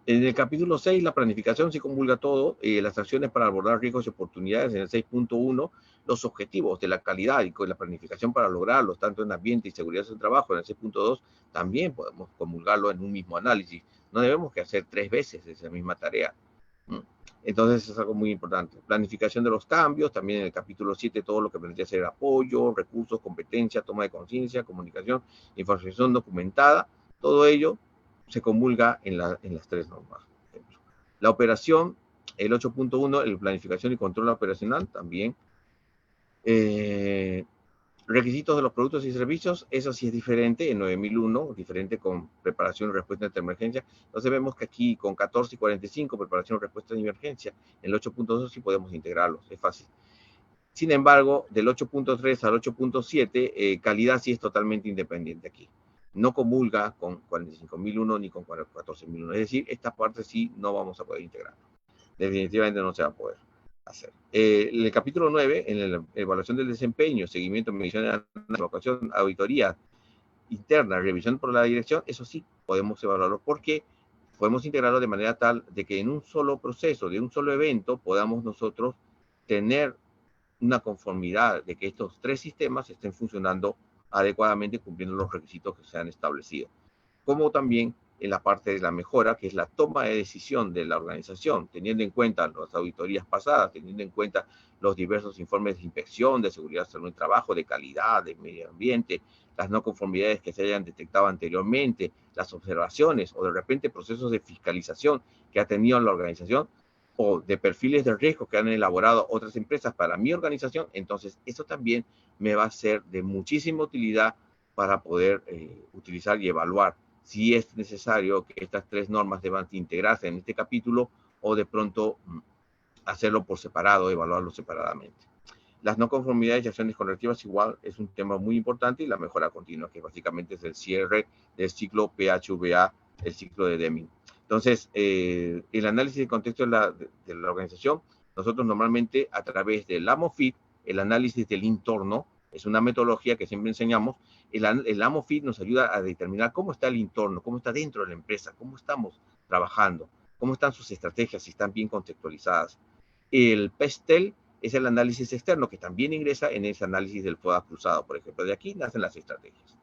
En el capítulo 6, la planificación sí comulga todo, las acciones para abordar riesgos y oportunidades. En el 6.1, los objetivos de la calidad y con la planificación para lograrlos, tanto en ambiente y seguridad del trabajo. En el 6.2 también podemos comulgarlo en un mismo análisis. No debemos que hacer 3 veces esa misma tarea. Entonces es algo muy importante. Planificación de los cambios, también en el capítulo 7, todo lo que vendría a ser apoyo, recursos, competencia, toma de conciencia, comunicación, información documentada, todo ello se comulga en las 3 normas. La operación, el 8.1, el planificación y control operacional, también. Requisitos de los productos y servicios, eso sí es diferente en 9001, diferente con preparación y respuesta ante emergencia. Entonces vemos que aquí con 14 y 45, preparación y respuesta de emergencia, en el 8.2 sí podemos integrarlos, es fácil. Sin embargo, del 8.3 al 8.7, calidad sí es totalmente independiente aquí. No comulga con 45.001 ni con 14.001. Es decir, esta parte sí no vamos a poder integrar. Definitivamente no se va a poder hacer. En el capítulo 9, en la evaluación del desempeño, seguimiento, medición de la evaluación, auditoría interna, revisión por la dirección, eso sí podemos evaluarlo porque podemos integrarlo de manera tal de que en un solo proceso, de un solo evento, podamos nosotros tener una conformidad de que estos 3 sistemas estén funcionando adecuadamente cumpliendo los requisitos que se han establecido. Como también en la parte de la mejora, que es la toma de decisión de la organización, teniendo en cuenta las auditorías pasadas, teniendo en cuenta los diversos informes de inspección, de seguridad, salud y trabajo, de calidad, de medio ambiente, las no conformidades que se hayan detectado anteriormente, las observaciones o de repente procesos de fiscalización que ha tenido la organización o de perfiles de riesgo que han elaborado otras empresas para mi organización, entonces eso también me va a ser de muchísima utilidad para poder utilizar y evaluar si es necesario que estas 3 normas deban integrarse en este capítulo o de pronto hacerlo por separado, evaluarlo separadamente. Las no conformidades y acciones correctivas igual es un tema muy importante y la mejora continua, que básicamente es el cierre del ciclo PHVA, el ciclo de Deming. Entonces, el análisis del contexto de la organización, nosotros normalmente a través del AMOFIT, el análisis del entorno, es una metodología que siempre enseñamos, el AMOFIT nos ayuda a determinar cómo está el entorno, cómo está dentro de la empresa, cómo estamos trabajando, cómo están sus estrategias, si están bien contextualizadas. El PESTEL es el análisis externo que también ingresa en ese análisis del FODA cruzado, por ejemplo. De aquí nacen las estrategias.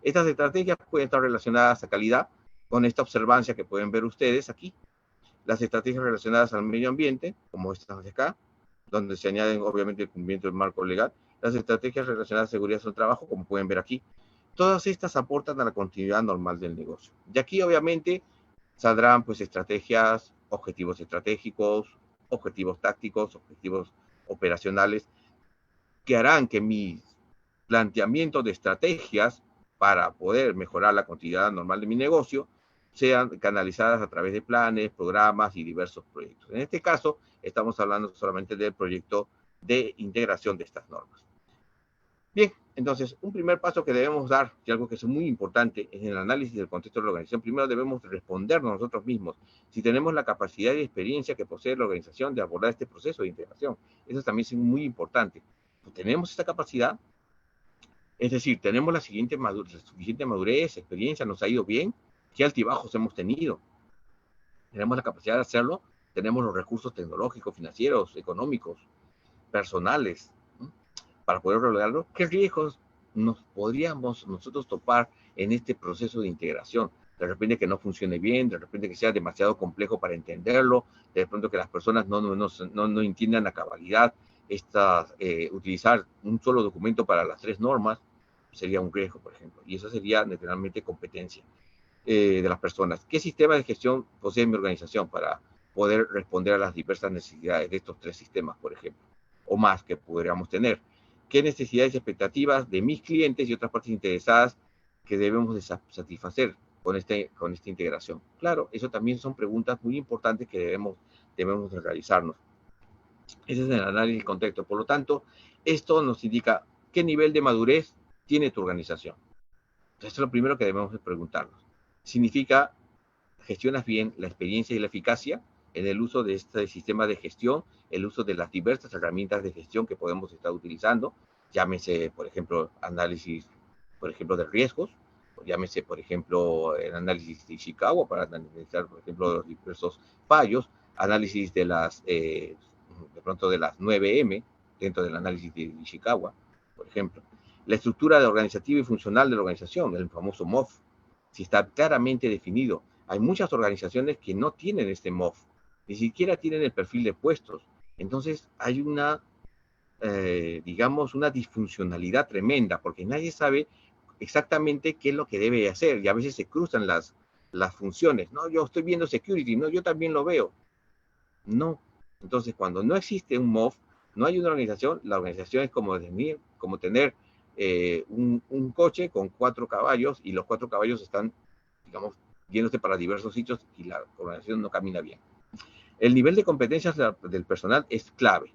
Estas estrategias pueden estar relacionadas a calidad, con esta observancia que pueden ver ustedes aquí. Las estrategias relacionadas al medio ambiente, como estas de acá, donde se añaden obviamente el cumplimiento del marco legal. Las estrategias relacionadas a seguridad del trabajo, como pueden ver aquí. Todas estas aportan a la continuidad normal del negocio. Y aquí obviamente saldrán pues estrategias, objetivos estratégicos, objetivos tácticos, objetivos operacionales, que harán que mis planteamientos de estrategias para poder mejorar la continuidad normal de mi negocio sean canalizadas a través de planes, programas y diversos proyectos. En este caso, estamos hablando solamente del proyecto de integración de estas normas. Bien, entonces, un primer paso que debemos dar, y algo que es muy importante, es en el análisis del contexto de la organización. Primero debemos respondernos nosotros mismos si tenemos la capacidad y experiencia que posee la organización de abordar este proceso de integración. Eso también es muy importante. ¿Tenemos esta capacidad? Es decir, tenemos la suficiente madurez, experiencia, nos ha ido bien, qué altibajos hemos tenido. Tenemos la capacidad de hacerlo, tenemos los recursos tecnológicos, financieros, económicos, personales, ¿no?, para poder lograrlo. ¿Qué riesgos nos podríamos nosotros topar en este proceso de integración? De repente que no funcione bien, de repente que sea demasiado complejo para entenderlo, de pronto que las personas no entiendan a cabalidad utilizar un solo documento para las 3 normas, sería un riesgo, por ejemplo, y eso sería naturalmente competencia de las personas. ¿Qué sistema de gestión posee mi organización para poder responder a las diversas necesidades de estos 3 sistemas, por ejemplo, o más que podríamos tener? ¿Qué necesidades y expectativas de mis clientes y otras partes interesadas que debemos de satisfacer con esta integración? Claro, eso también son preguntas muy importantes que debemos de realizarnos. Ese es el análisis del contexto. Por lo tanto, esto nos indica qué nivel de madurez tiene tu organización. Esto es lo primero que debemos de preguntarnos. Significa, gestionas bien la experiencia y la eficacia en el uso de este sistema de gestión, el uso de las diversas herramientas de gestión que podemos estar utilizando, llámese, por ejemplo, análisis, por ejemplo, de riesgos, llámese, por ejemplo, el análisis de Ishikawa para analizar, por ejemplo, los diversos fallos, análisis de las, de pronto de las 9M, dentro del análisis de Ishikawa, por ejemplo. La estructura organizativa y funcional de la organización, el famoso MOF, si está claramente definido. Hay muchas organizaciones que no tienen este MOF, ni siquiera tienen el perfil de puestos. Entonces hay una, digamos, una disfuncionalidad tremenda, porque nadie sabe exactamente qué es lo que debe hacer, y a veces se cruzan las funciones. No, yo estoy viendo security, no, yo también lo veo. No. Entonces, cuando no existe un MOF, no hay una organización, la organización es como tener un coche con 4 caballos y los 4 caballos están, digamos, yéndose para diversos sitios y la organización no camina bien. El nivel de competencias del personal es clave.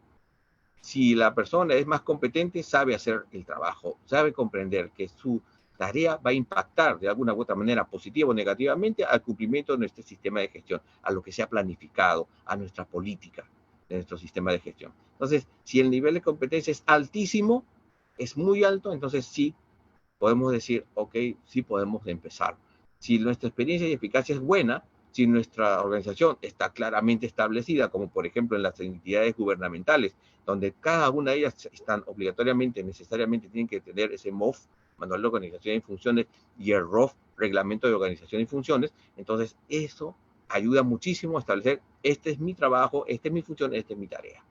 Si la persona es más competente, sabe hacer el trabajo, sabe comprender que su tarea va a impactar de alguna u otra manera, positiva o negativamente, al cumplimiento de nuestro sistema de gestión, a lo que se ha planificado, a nuestra política de nuestro sistema de gestión. Entonces, si el nivel de competencia es altísimo, es muy alto, entonces sí podemos decir, ok, sí podemos empezar. Si nuestra experiencia y eficacia es buena, si nuestra organización está claramente establecida, como por ejemplo en las entidades gubernamentales, donde cada una de ellas están obligatoriamente, necesariamente tienen que tener ese MOF, Manual de Organización y Funciones, y el ROF, Reglamento de Organización y Funciones, entonces eso ayuda muchísimo a establecer, este es mi trabajo, esta es mi función, esta es mi tarea.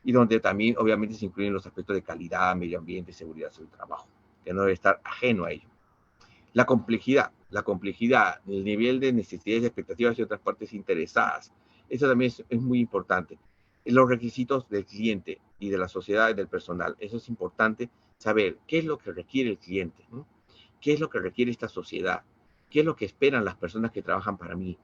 Y donde también obviamente se incluyen los aspectos de calidad, medio ambiente, seguridad del trabajo, que no debe estar ajeno a ello. La complejidad, el nivel de necesidades y expectativas de otras partes interesadas, eso también es muy importante. Los requisitos del cliente y de la sociedad y del personal, eso es importante saber qué es lo que requiere el cliente, ¿no? ¿Qué es lo que requiere esta sociedad? ¿Qué es lo que esperan las personas que trabajan para mí?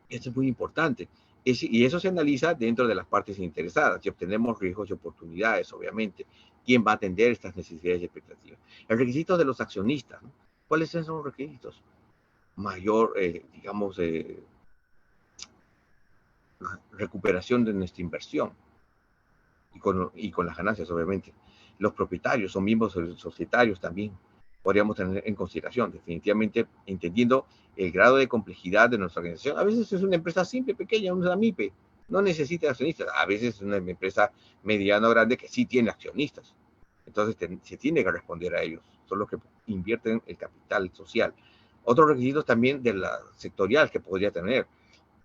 Eso es muy importante. Y eso se analiza dentro de las partes interesadas y obtenemos riesgos y oportunidades, obviamente. ¿Quién va a atender estas necesidades y expectativas? El requisito de los accionistas, ¿no? ¿Cuáles son los requisitos? Mayor, digamos, recuperación de nuestra inversión y con las ganancias, obviamente. Los propietarios son miembros societarios también. Podríamos tener en consideración, definitivamente, entendiendo el grado de complejidad de nuestra organización. A veces es una empresa simple, pequeña, una MIPE, no necesita accionistas. A veces es una empresa mediana o grande que sí tiene accionistas. Entonces se tiene que responder a ellos. Son los que invierten el capital social. Otros requisitos también de la sectorial que podría tener.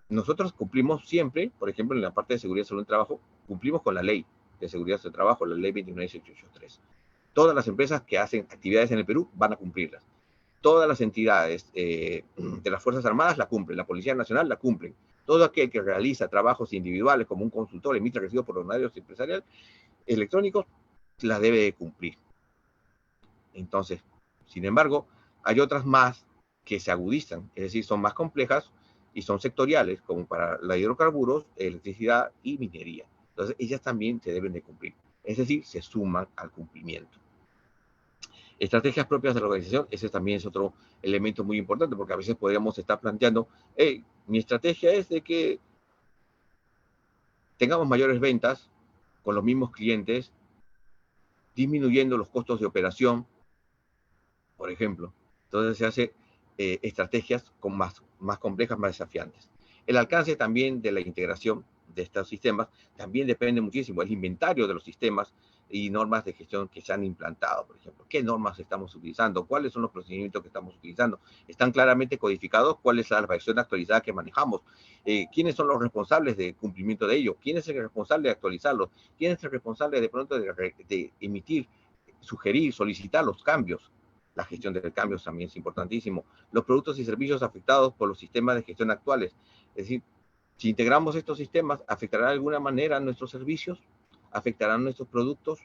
Nosotros cumplimos siempre, por ejemplo, en la parte de seguridad, salud y trabajo, cumplimos con la ley de seguridad del trabajo, la ley 29883. Todas las empresas que hacen actividades en el Perú van a cumplirlas. Todas las entidades de las Fuerzas Armadas la cumplen, la Policía Nacional la cumplen. Todo aquel que realiza trabajos individuales como un consultor, emite recibos por honorarios empresariales electrónicos, la debe de cumplir. Entonces, sin embargo, hay otras más que se agudizan, es decir, son más complejas y son sectoriales, como para la hidrocarburos, electricidad y minería. Entonces, ellas también se deben de cumplir. Es decir, se suman al cumplimiento. Estrategias propias de la organización, ese también es otro elemento muy importante, porque a veces podríamos estar planteando, hey, mi estrategia es de que tengamos mayores ventas con los mismos clientes, disminuyendo los costos de operación, por ejemplo. Entonces se hace estrategias más complejas, más desafiantes. El alcance también de la integración de estos sistemas también depende muchísimo. El inventario de los sistemas y normas de gestión que se han implantado, por ejemplo. ¿Qué normas estamos utilizando? ¿Cuáles son los procedimientos que estamos utilizando? ¿Están claramente codificados? ¿Cuál es la versión actualizada que manejamos? ¿Quiénes son los responsables de cumplimiento de ello? ¿Quién es el responsable de actualizarlos? ¿Quién es el responsable de pronto de emitir, sugerir, solicitar los cambios? La gestión de cambios también es importantísimo. Los productos y servicios afectados por los sistemas de gestión actuales. Es decir, si integramos estos sistemas, ¿afectará de alguna manera nuestros servicios? ¿Afectarán nuestros productos?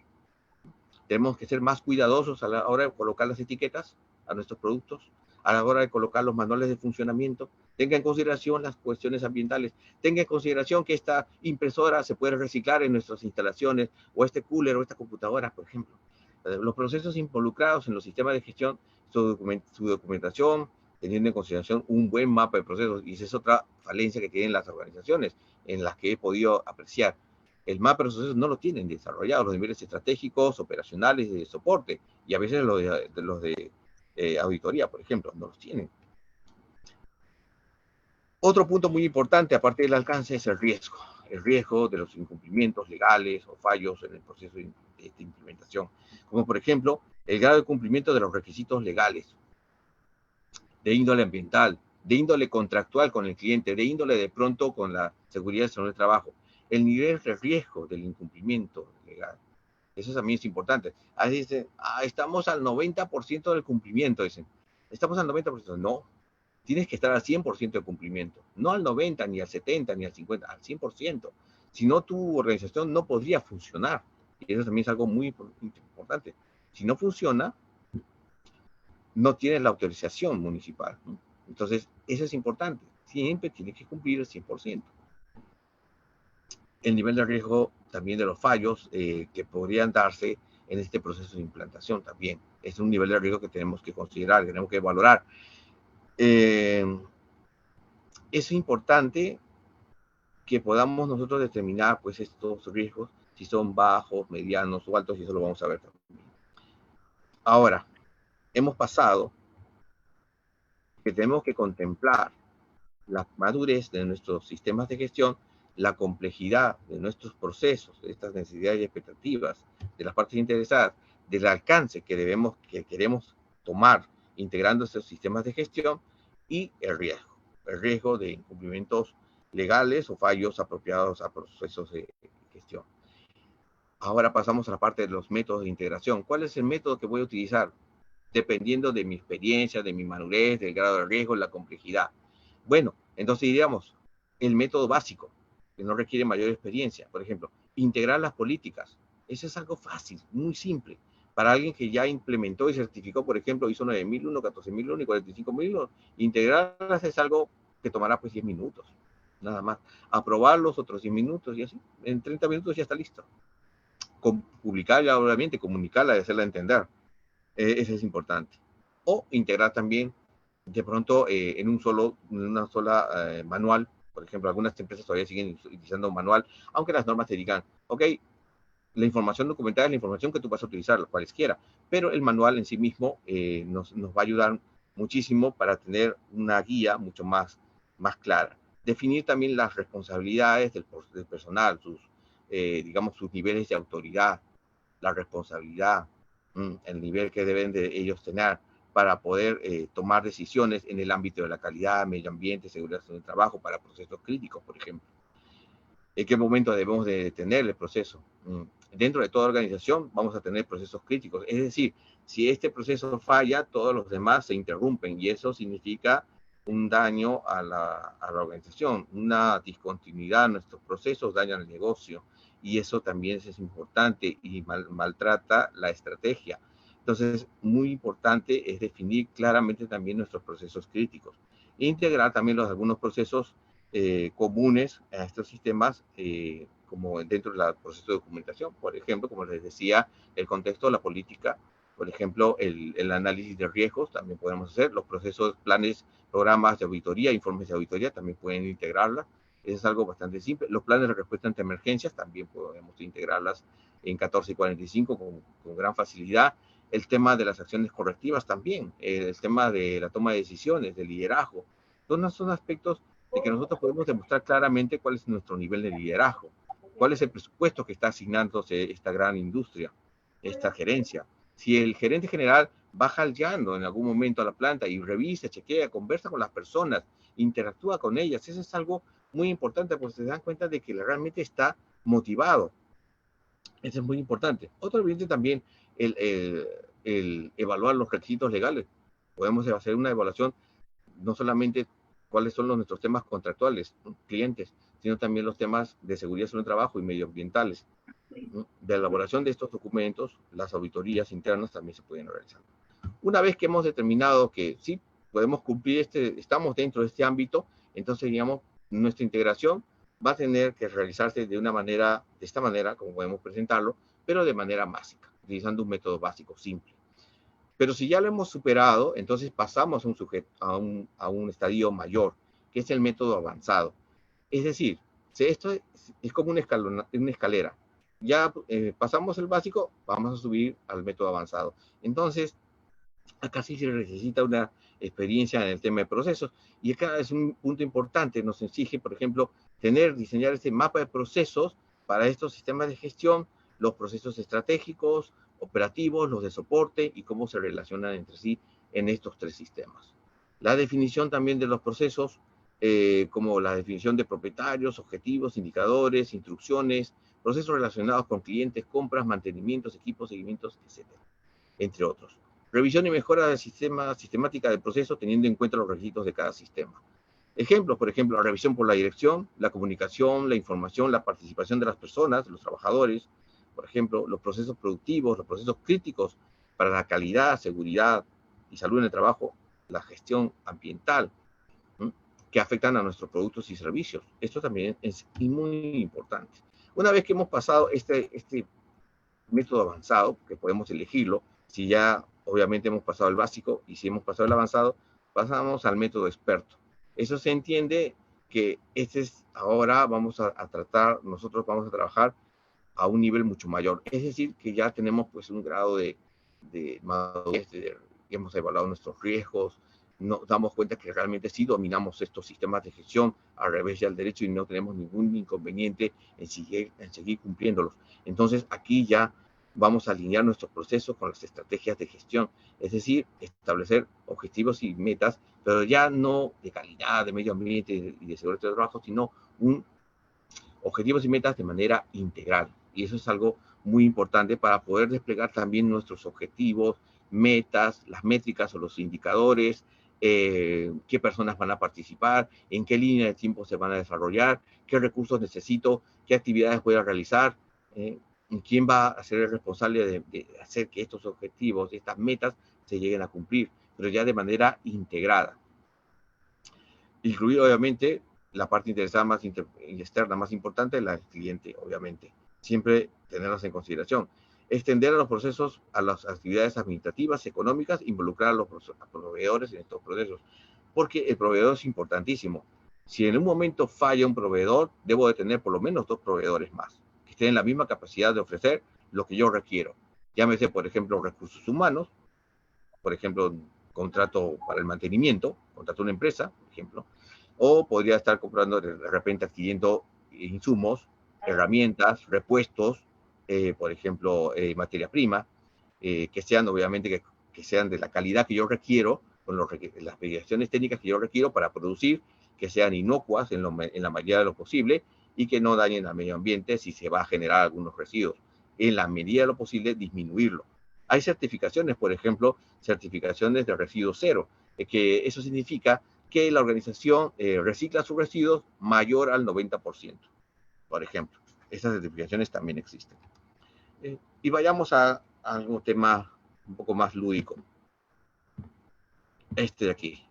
Tenemos que ser más cuidadosos a la hora de colocar las etiquetas a nuestros productos, a la hora de colocar los manuales de funcionamiento. Tenga en consideración las cuestiones ambientales. Tenga en consideración que esta impresora se puede reciclar en nuestras instalaciones, o este cooler o esta computadora, por ejemplo. Los procesos involucrados en los sistemas de gestión, su documentación, teniendo en consideración un buen mapa de procesos, y esa es otra falencia que tienen las organizaciones en las que he podido apreciar. El mapa de procesos no lo tienen desarrollado, los niveles estratégicos, operacionales y de soporte, y a veces los de auditoría, por ejemplo, no los tienen. Otro punto muy importante, aparte del alcance, es el riesgo de los incumplimientos legales o fallos en el proceso de implementación, como por ejemplo el grado de cumplimiento de los requisitos legales, de índole ambiental, de índole contractual con el cliente, de índole de pronto con la seguridad del trabajo, el nivel de riesgo del incumplimiento legal. Eso también es importante. Ahí dicen, estamos al 90% del cumplimiento, dicen. Estamos al 90%, no. Tienes que estar al 100% de cumplimiento, no al 90, ni al 70, ni al 50, al 100%. Si no, tu organización no podría funcionar. Y eso también es algo muy importante. Si no funciona, no tienes la autorización municipal, ¿no? Entonces, eso es importante. Siempre tienes que cumplir el 100%. El nivel de riesgo también de los fallos que podrían darse en este proceso de implantación también. Es un nivel de riesgo que tenemos que considerar, que tenemos que valorar. Es importante que podamos nosotros determinar pues estos riesgos, si son bajos, medianos o altos, y eso lo vamos a ver también. Ahora, hemos pasado que tenemos que contemplar la madurez de nuestros sistemas de gestión, la complejidad de nuestros procesos, de estas necesidades y expectativas de las partes interesadas, del alcance que queremos tomar integrando estos sistemas de gestión, y el riesgo de incumplimientos legales o fallos apropiados a procesos de gestión. Ahora pasamos a la parte de los métodos de integración. ¿Cuál es el método que voy a utilizar? Dependiendo de mi experiencia, de mi madurez, del grado de riesgo, la complejidad. Bueno, entonces diríamos, el método básico, que no requiere mayor experiencia, por ejemplo, integrar las políticas. Eso es algo fácil, muy simple. Para alguien que ya implementó y certificó, por ejemplo, ISO 9001, 14001 y 45001, integrarlas es algo que tomará pues 10 minutos, nada más. Aprobar los otros 10 minutos y así, en 30 minutos ya está listo. Publicarla, obviamente, comunicarla y hacerla entender. Eso es importante. O integrar también de pronto en una sola manual. Por ejemplo, algunas empresas todavía siguen utilizando manual, aunque las normas te digan, ok, la información documentada es la información que tú vas a utilizar, cualesquiera, pero el manual en sí mismo nos va a ayudar muchísimo para tener una guía mucho más clara. Definir también las responsabilidades del personal, digamos, sus niveles de autoridad, la responsabilidad, el nivel que deben de ellos tener para poder tomar decisiones en el ámbito de la calidad, medio ambiente, seguridad del trabajo, para procesos críticos, por ejemplo. ¿En qué momento debemos de detener el proceso? Dentro de toda organización vamos a tener procesos críticos. Es decir, si este proceso falla, todos los demás se interrumpen, y eso significa un daño a la organización, una discontinuidad en nuestros procesos, dañan el negocio, y eso también es importante y maltrata la estrategia. Entonces, muy importante es definir claramente también nuestros procesos críticos. Integrar también algunos procesos comunes a estos sistemas, como dentro del proceso de documentación. Por ejemplo, como les decía, el contexto de la política Por ejemplo, el análisis de riesgos también podemos hacer, los procesos, planes, programas de auditoría, informes de auditoría también pueden integrarla. Eso es algo bastante simple. Los planes de respuesta ante emergencias también podemos integrarlas en 1445 con gran facilidad. El tema de las acciones correctivas también, el tema de la toma de decisiones, del liderazgo. Todos son aspectos de que nosotros podemos demostrar claramente cuál es nuestro nivel de liderazgo, cuál es el presupuesto que está asignándose esta gran industria, esta gerencia. Si el gerente general baja al llano en algún momento a la planta y revisa, chequea, conversa con las personas, interactúa con ellas, eso es algo muy importante porque se dan cuenta de que realmente está motivado. Eso es muy importante. Otro evidente también, el evaluar los requisitos legales. Podemos hacer una evaluación no solamente cuáles son nuestros temas contractuales, ¿no? Clientes, sino también los temas de seguridad sobre el trabajo y medioambientales. De elaboración de estos documentos, las auditorías internas también se pueden realizar. Una vez que hemos determinado que sí podemos cumplir estamos dentro de este ámbito, entonces, digamos, nuestra integración va a tener que realizarse de esta manera, como podemos presentarlo, pero de manera básica, utilizando un método básico simple. Pero si ya lo hemos superado, entonces pasamos a un estadio mayor, que es el método avanzado. Es decir, esto es como una escalera. Ya pasamos el básico, vamos a subir al método avanzado. Entonces, acá sí se necesita una experiencia en el tema de procesos. Y acá es un punto importante, nos exige, por ejemplo, diseñar este mapa de procesos para estos sistemas de gestión, los procesos estratégicos, operativos, los de soporte y cómo se relacionan entre sí en estos tres sistemas. La definición también de los procesos, como la definición de propietarios, objetivos, indicadores, instrucciones, procesos relacionados con clientes, compras, mantenimientos, equipos, seguimientos, etc., entre otros. Revisión y mejora del sistemática del proceso teniendo en cuenta los requisitos de cada sistema. Ejemplos, por ejemplo, la revisión por la dirección, la comunicación, la información, la participación de las personas, de los trabajadores, por ejemplo, los procesos productivos, los procesos críticos para la calidad, seguridad y salud en el trabajo, la gestión ambiental, ¿sí?, que afectan a nuestros productos y servicios. Esto también es muy importante. Una vez que hemos pasado este método avanzado, que podemos elegirlo, si ya obviamente hemos pasado el básico y si hemos pasado el avanzado, pasamos al método experto. Eso se entiende que ahora nosotros vamos a trabajar a un nivel mucho mayor. Es decir, que ya tenemos pues un grado de madurez, hemos evaluado nuestros riesgos, nos damos cuenta que realmente sí dominamos estos sistemas de gestión al revés del derecho y no tenemos ningún inconveniente en seguir cumpliéndolos. Entonces, aquí ya vamos a alinear nuestros procesos con las estrategias de gestión, es decir, establecer objetivos y metas, pero ya no de calidad, de medio ambiente y de seguridad de trabajo, sino objetivos y metas de manera integral. Y eso es algo muy importante para poder desplegar también nuestros objetivos, metas, las métricas o los indicadores, qué personas van a participar, en qué línea de tiempo se van a desarrollar, qué recursos necesito, qué actividades voy a realizar, quién va a ser el responsable de hacer que estos objetivos, estas metas, se lleguen a cumplir, pero ya de manera integrada. Incluir, obviamente, la parte interesada y externa más importante, la del cliente, obviamente. Siempre tenerlas en consideración. Extender a los procesos, a las actividades administrativas, económicas, involucrar a los proveedores en estos procesos. Porque el proveedor es importantísimo. Si en un momento falla un proveedor, debo de tener por lo menos 2 proveedores más, que estén en la misma capacidad de ofrecer lo que yo requiero. Llámese, por ejemplo, recursos humanos, por ejemplo, contrato para el mantenimiento, contrato una empresa, por ejemplo, o podría estar comprando, de repente adquiriendo insumos, herramientas, repuestos, por ejemplo, materia prima, que sean obviamente que sean de la calidad que yo requiero, con las mediciones técnicas que yo requiero para producir, que sean inocuas en la medida de lo posible y que no dañen al medio ambiente si se va a generar algunos residuos. En la medida de lo posible, disminuirlo. Hay certificaciones, por ejemplo, certificaciones de residuo cero, que eso significa que la organización recicla sus residuos mayor al 90%, por ejemplo. Esas certificaciones también existen. Y vayamos a algún tema un poco más lúdico. Este de aquí.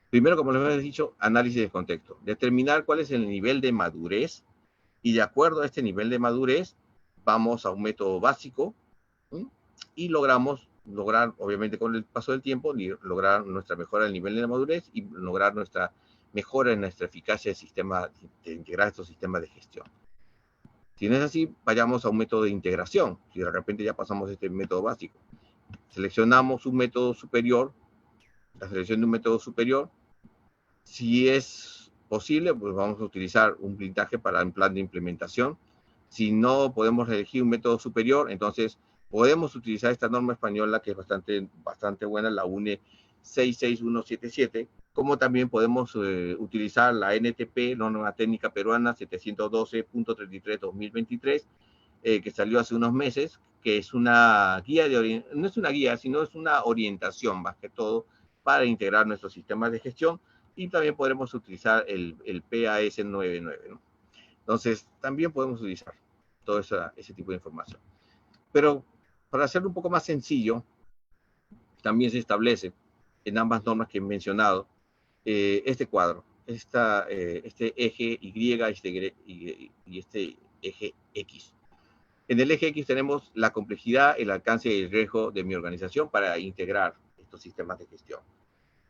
Primero, como les he dicho, análisis de contexto. Determinar cuál es el nivel de madurez y de acuerdo a este nivel de madurez vamos a un método básico, ¿sí?, y logramos lograr, obviamente con el paso del tiempo, lograr nuestra mejora del nivel de la madurez y lograr nuestra mejora en nuestra eficacia del sistema, de integrar estos sistemas de gestión. Si no es así, vayamos a un método de integración. Si de repente ya pasamos este método básico, seleccionamos un método superior, la selección de un método superior, si es posible, pues vamos a utilizar un blindaje para un plan de implementación. Si no podemos elegir un método superior, entonces podemos utilizar esta norma española que es bastante buena, la UNE 66177, como también podemos utilizar la NTP, Norma Técnica Peruana 712.33/2023, que salió hace unos meses, que es una guía no es una guía, sino es una orientación más que todo para integrar nuestros sistemas de gestión, y también podremos utilizar el PAS 99, ¿no? Entonces, también podemos utilizar todo ese tipo de información. Pero para hacerlo un poco más sencillo, también se establece en ambas normas que he mencionado este cuadro, este eje Y y este eje X. En el eje X tenemos la complejidad, el alcance y el riesgo de mi organización para integrar estos sistemas de gestión.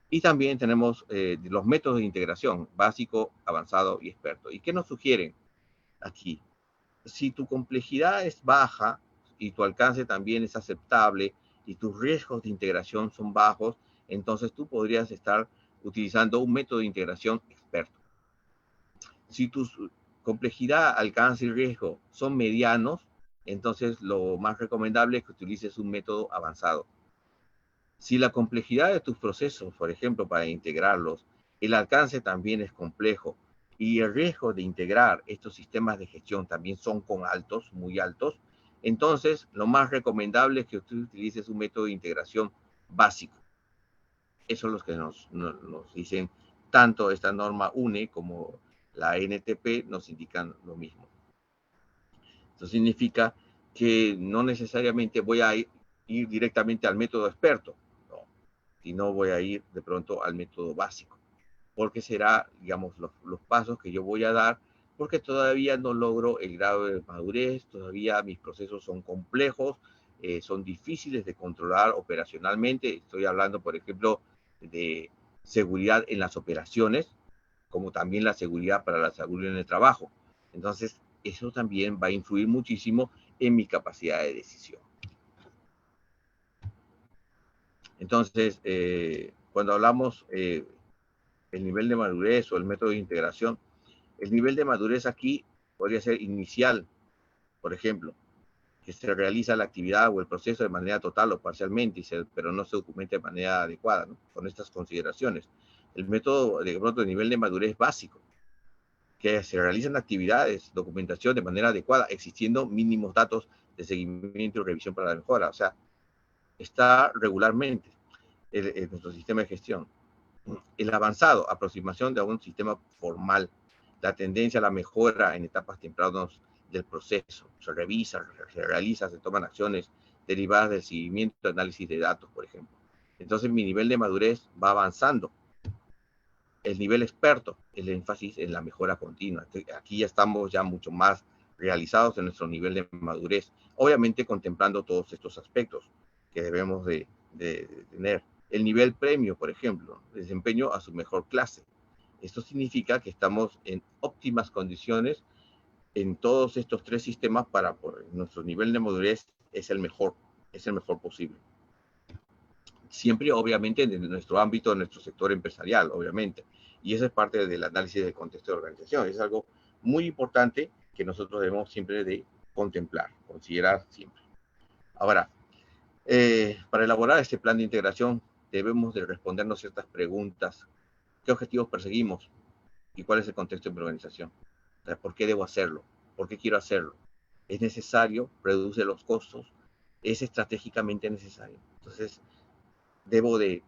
Y también tenemos los métodos de integración, básico, avanzado y experto. ¿Y qué nos sugieren aquí? Si tu complejidad es baja y tu alcance también es aceptable y tus riesgos de integración son bajos, entonces tú podrías estar utilizando un método de integración experto. Si tu complejidad, alcance y riesgo son medianos, entonces lo más recomendable es que utilices un método avanzado. Si la complejidad de tus procesos, por ejemplo, para integrarlos, el alcance también es complejo y el riesgo de integrar estos sistemas de gestión también son muy altos, entonces lo más recomendable es que tú utilices un método de integración básico. Eso es lo que nos dicen tanto esta norma UNE como la NTP, nos indican lo mismo. Eso significa que no necesariamente voy a ir directamente al método experto, no, sino voy a ir de pronto al método básico, porque será, digamos, los pasos que yo voy a dar, porque todavía no logro el grado de madurez, todavía mis procesos son complejos, son difíciles de controlar operacionalmente. Estoy hablando, por ejemplo, de seguridad en las operaciones, como también la seguridad para la salud en el trabajo. Entonces, eso también va a influir muchísimo en mi capacidad de decisión. Entonces, cuando hablamos el nivel de madurez o el método de integración, el nivel de madurez aquí podría ser inicial, por ejemplo, que se realiza la actividad o el proceso de manera total o parcialmente, pero no se documenta de manera adecuada, ¿no? Con estas consideraciones. El método de nivel de madurez básico, que se realizan actividades, documentación de manera adecuada, existiendo mínimos datos de seguimiento y revisión para la mejora. O sea, está regularmente en nuestro sistema de gestión. El avanzado, aproximación de un sistema formal, la tendencia a la mejora en etapas tempranas del proceso. Se revisa, se realiza, se toman acciones derivadas del seguimiento, análisis de datos, por ejemplo. Entonces mi nivel de madurez va avanzando. El nivel experto, el énfasis en la mejora continua. Aquí ya estamos ya mucho más realizados en nuestro nivel de madurez, obviamente contemplando todos estos aspectos que debemos de tener. El nivel premio, por ejemplo, desempeño a su mejor clase. Esto significa que estamos en óptimas condiciones en todos estos tres sistemas para nuestro nivel de madurez es el mejor posible. Siempre, obviamente, en nuestro ámbito, en nuestro sector empresarial, obviamente. Y eso es parte del análisis del contexto de organización. Es algo muy importante que nosotros debemos siempre de contemplar, considerar siempre. Ahora, para elaborar este plan de integración, debemos de respondernos ciertas preguntas. ¿Qué objetivos perseguimos? ¿Y cuál es el contexto de mi organización? O sea, ¿por qué debo hacerlo? ¿Por qué quiero hacerlo? ¿Es necesario? ¿Reduce los costos? ¿Es estratégicamente necesario? Entonces, debo de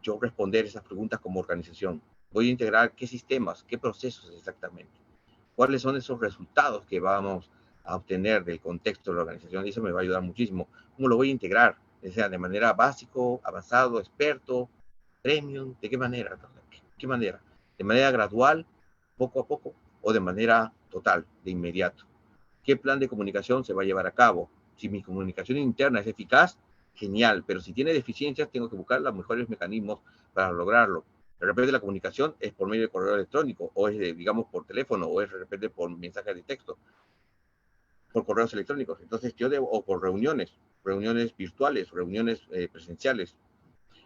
yo responder esas preguntas como organización. Voy a integrar qué sistemas, qué procesos exactamente. ¿Cuáles son esos resultados que vamos a obtener del contexto de la organización? Y eso me va a ayudar muchísimo. ¿Cómo lo voy a integrar? O sea, de manera básico, avanzado, experto, premium, ¿de qué manera? ¿Qué manera? ¿De manera gradual, poco a poco, o de manera total, de inmediato? ¿Qué plan de comunicación se va a llevar a cabo? Si mi comunicación interna es eficaz, genial, pero si tiene deficiencias, tengo que buscar los mejores mecanismos para lograrlo. De repente la comunicación es por medio de correo electrónico, o es, digamos, por teléfono, o es de repente por mensajes de texto, por correos electrónicos. Entonces yo debo, o por reuniones virtuales, reuniones presenciales.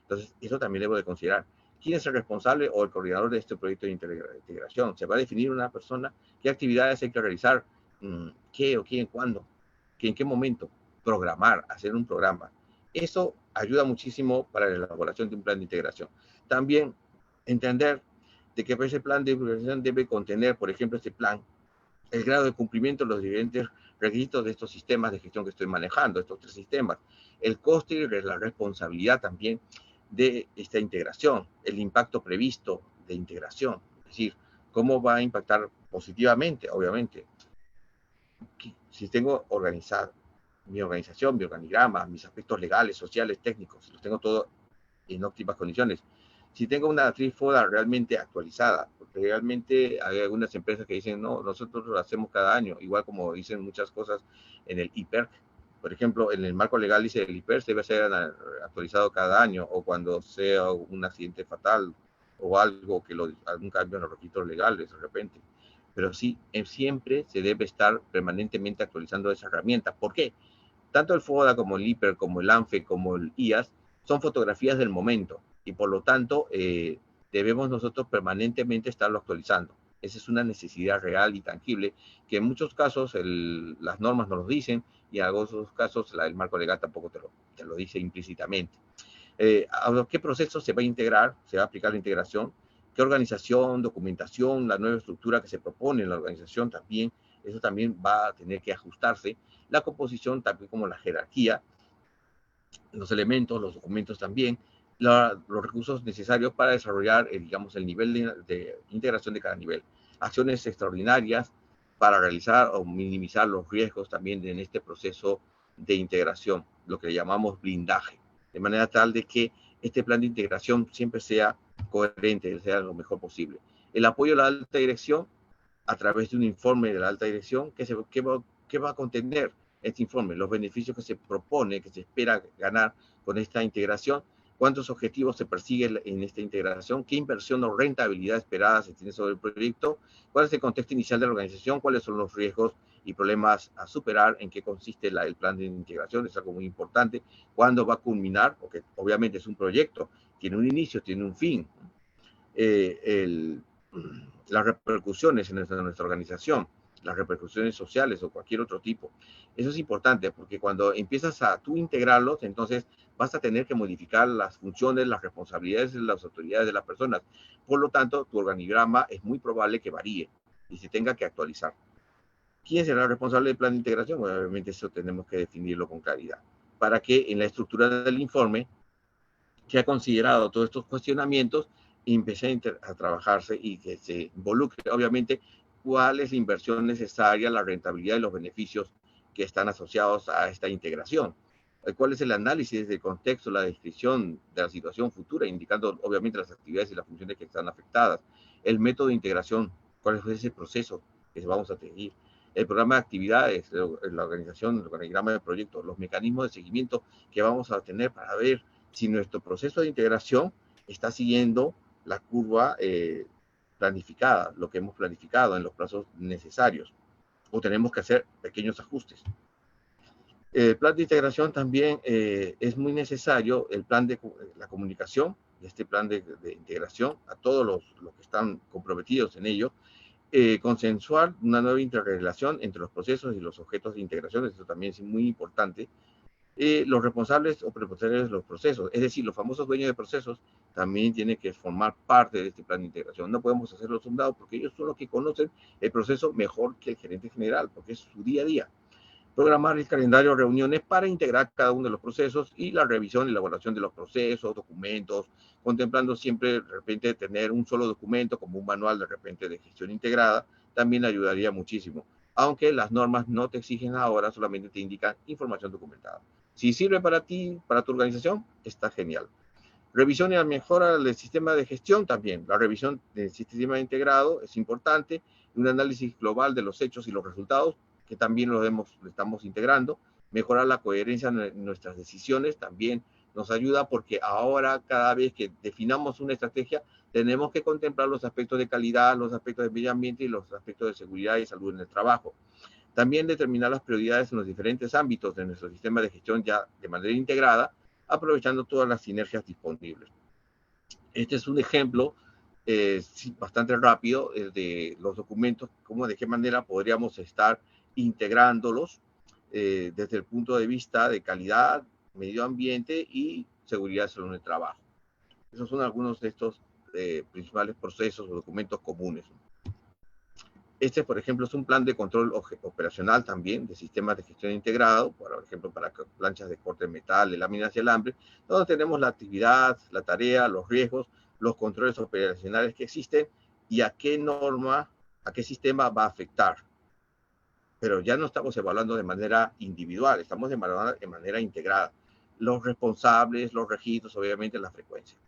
Entonces eso también debo de considerar. ¿Quién es el responsable o el coordinador de este proyecto de integración? Se va a definir una persona, qué actividades hay que realizar, qué o quién, cuándo, en qué momento, programar, hacer un programa. Eso ayuda muchísimo para la elaboración de un plan de integración. También entender de que ese plan de integración debe contener, por ejemplo, este plan, el grado de cumplimiento de los diferentes requisitos de estos sistemas de gestión que estoy manejando, estos 3 sistemas, el coste y la responsabilidad también de esta integración, el impacto previsto de integración, es decir, cómo va a impactar positivamente, obviamente. Si tengo organizado mi organización, mi organigrama, mis aspectos legales, sociales, técnicos, si los tengo todo en óptimas condiciones, si tengo una matriz FODA realmente actualizada, porque realmente hay algunas empresas que dicen, no, nosotros lo hacemos cada año, igual como dicen muchas cosas en el IPERC. Por ejemplo, en el marco legal dice el IPERC debe ser actualizado cada año, o cuando sea un accidente fatal, o algo algún cambio en los registros legales de repente. Pero sí, siempre se debe estar permanentemente actualizando esa herramienta. ¿Por qué? Tanto el FODA como el IPER, como el ANFE, como el IAS, son fotografías del momento y por lo tanto debemos nosotros permanentemente estarlo actualizando. Esa es una necesidad real y tangible que en muchos casos las normas no lo dicen y en algunos casos el marco legal tampoco te lo dice implícitamente. ¿A qué proceso se va a integrar? ¿Se va a aplicar la integración? ¿Qué organización, documentación, la nueva estructura que se propone en la organización también? Eso también va a tener que ajustarse. La composición, también como la jerarquía, los elementos, los documentos también, los recursos necesarios para desarrollar, digamos, el nivel de integración de cada nivel. Acciones extraordinarias para realizar o minimizar los riesgos también en este proceso de integración, lo que llamamos blindaje, de manera tal de que este plan de integración siempre sea coherente, sea lo mejor posible. El apoyo a la alta dirección a través de un informe de la alta dirección que va a contener este informe, los beneficios que se propone, que se espera ganar con esta integración, cuántos objetivos se persiguen en esta integración, qué inversión o rentabilidad esperada se tiene sobre el proyecto, cuál es el contexto inicial de la organización, cuáles son los riesgos y problemas a superar, en qué consiste el plan de integración, es algo muy importante, cuándo va a culminar, porque obviamente es un proyecto, tiene un inicio, tiene un fin, las repercusiones en nuestra organización, las repercusiones sociales o cualquier otro tipo. Eso es importante porque cuando empiezas a tú integrarlos, entonces vas a tener que modificar las funciones, las responsabilidades de las autoridades de las personas. Por lo tanto, tu organigrama es muy probable que varíe y se tenga que actualizar. ¿Quién será el responsable del plan de integración? Bueno, obviamente eso tenemos que definirlo con claridad, para que en la estructura del informe que ha considerado todos estos cuestionamientos y empecé a trabajarse y que se involucre, obviamente, cuál es la inversión necesaria, la rentabilidad y los beneficios que están asociados a esta integración. ¿Cuál es el análisis del contexto, la descripción de la situación futura, indicando obviamente las actividades y las funciones que están afectadas? El método de integración, cuál es ese proceso que vamos a seguir. El programa de actividades, la organización, el organigrama de proyectos, los mecanismos de seguimiento que vamos a tener para ver si nuestro proceso de integración está siguiendo la curva planificada, lo que hemos planificado en los plazos necesarios, o tenemos que hacer pequeños ajustes. El plan de integración también es muy necesario, el plan de la comunicación, este plan de integración, a todos los que están comprometidos en ello, consensuar una nueva interrelación entre los procesos y los objetos de integración, eso también es muy importante. Los responsables o propietarios de los procesos, es decir, los famosos dueños de procesos, también tienen que formar parte de este plan de integración. No podemos hacerlos a un lado porque ellos son los que conocen el proceso mejor que el gerente general, porque es su día a día. Programar el calendario de reuniones para integrar cada uno de los procesos y la revisión y elaboración de los procesos, documentos, contemplando siempre de repente tener un solo documento como un manual de repente de gestión integrada, también ayudaría muchísimo. Aunque las normas no te exigen ahora, solamente te indican información documentada. Si sirve para ti, para tu organización, está genial. Revisión y mejora del sistema de gestión también. La revisión del sistema integrado es importante. Un análisis global de los hechos y los resultados, que también lo estamos integrando. Mejorar la coherencia en nuestras decisiones también nos ayuda, porque ahora cada vez que definamos una estrategia tenemos que contemplar los aspectos de calidad, los aspectos de medio ambiente y los aspectos de seguridad y salud en el trabajo. También determinar las prioridades en los diferentes ámbitos de nuestro sistema de gestión ya de manera integrada, aprovechando todas las sinergias disponibles. Este es un ejemplo bastante rápido de los documentos, de qué manera podríamos estar integrándolos desde el punto de vista de calidad, medio ambiente y seguridad y salud en el trabajo. Esos son algunos de estos principales procesos o documentos comunes. Este, por ejemplo, es un plan de control operacional también de sistemas de gestión integrado, por ejemplo, para planchas de corte de metal, de láminas y alambre, donde tenemos la actividad, la tarea, los riesgos, los controles operacionales que existen y a qué norma, a qué sistema va a afectar. Pero ya no estamos evaluando de manera individual, estamos evaluando de manera integrada. Los responsables, los registros, obviamente la frecuencia.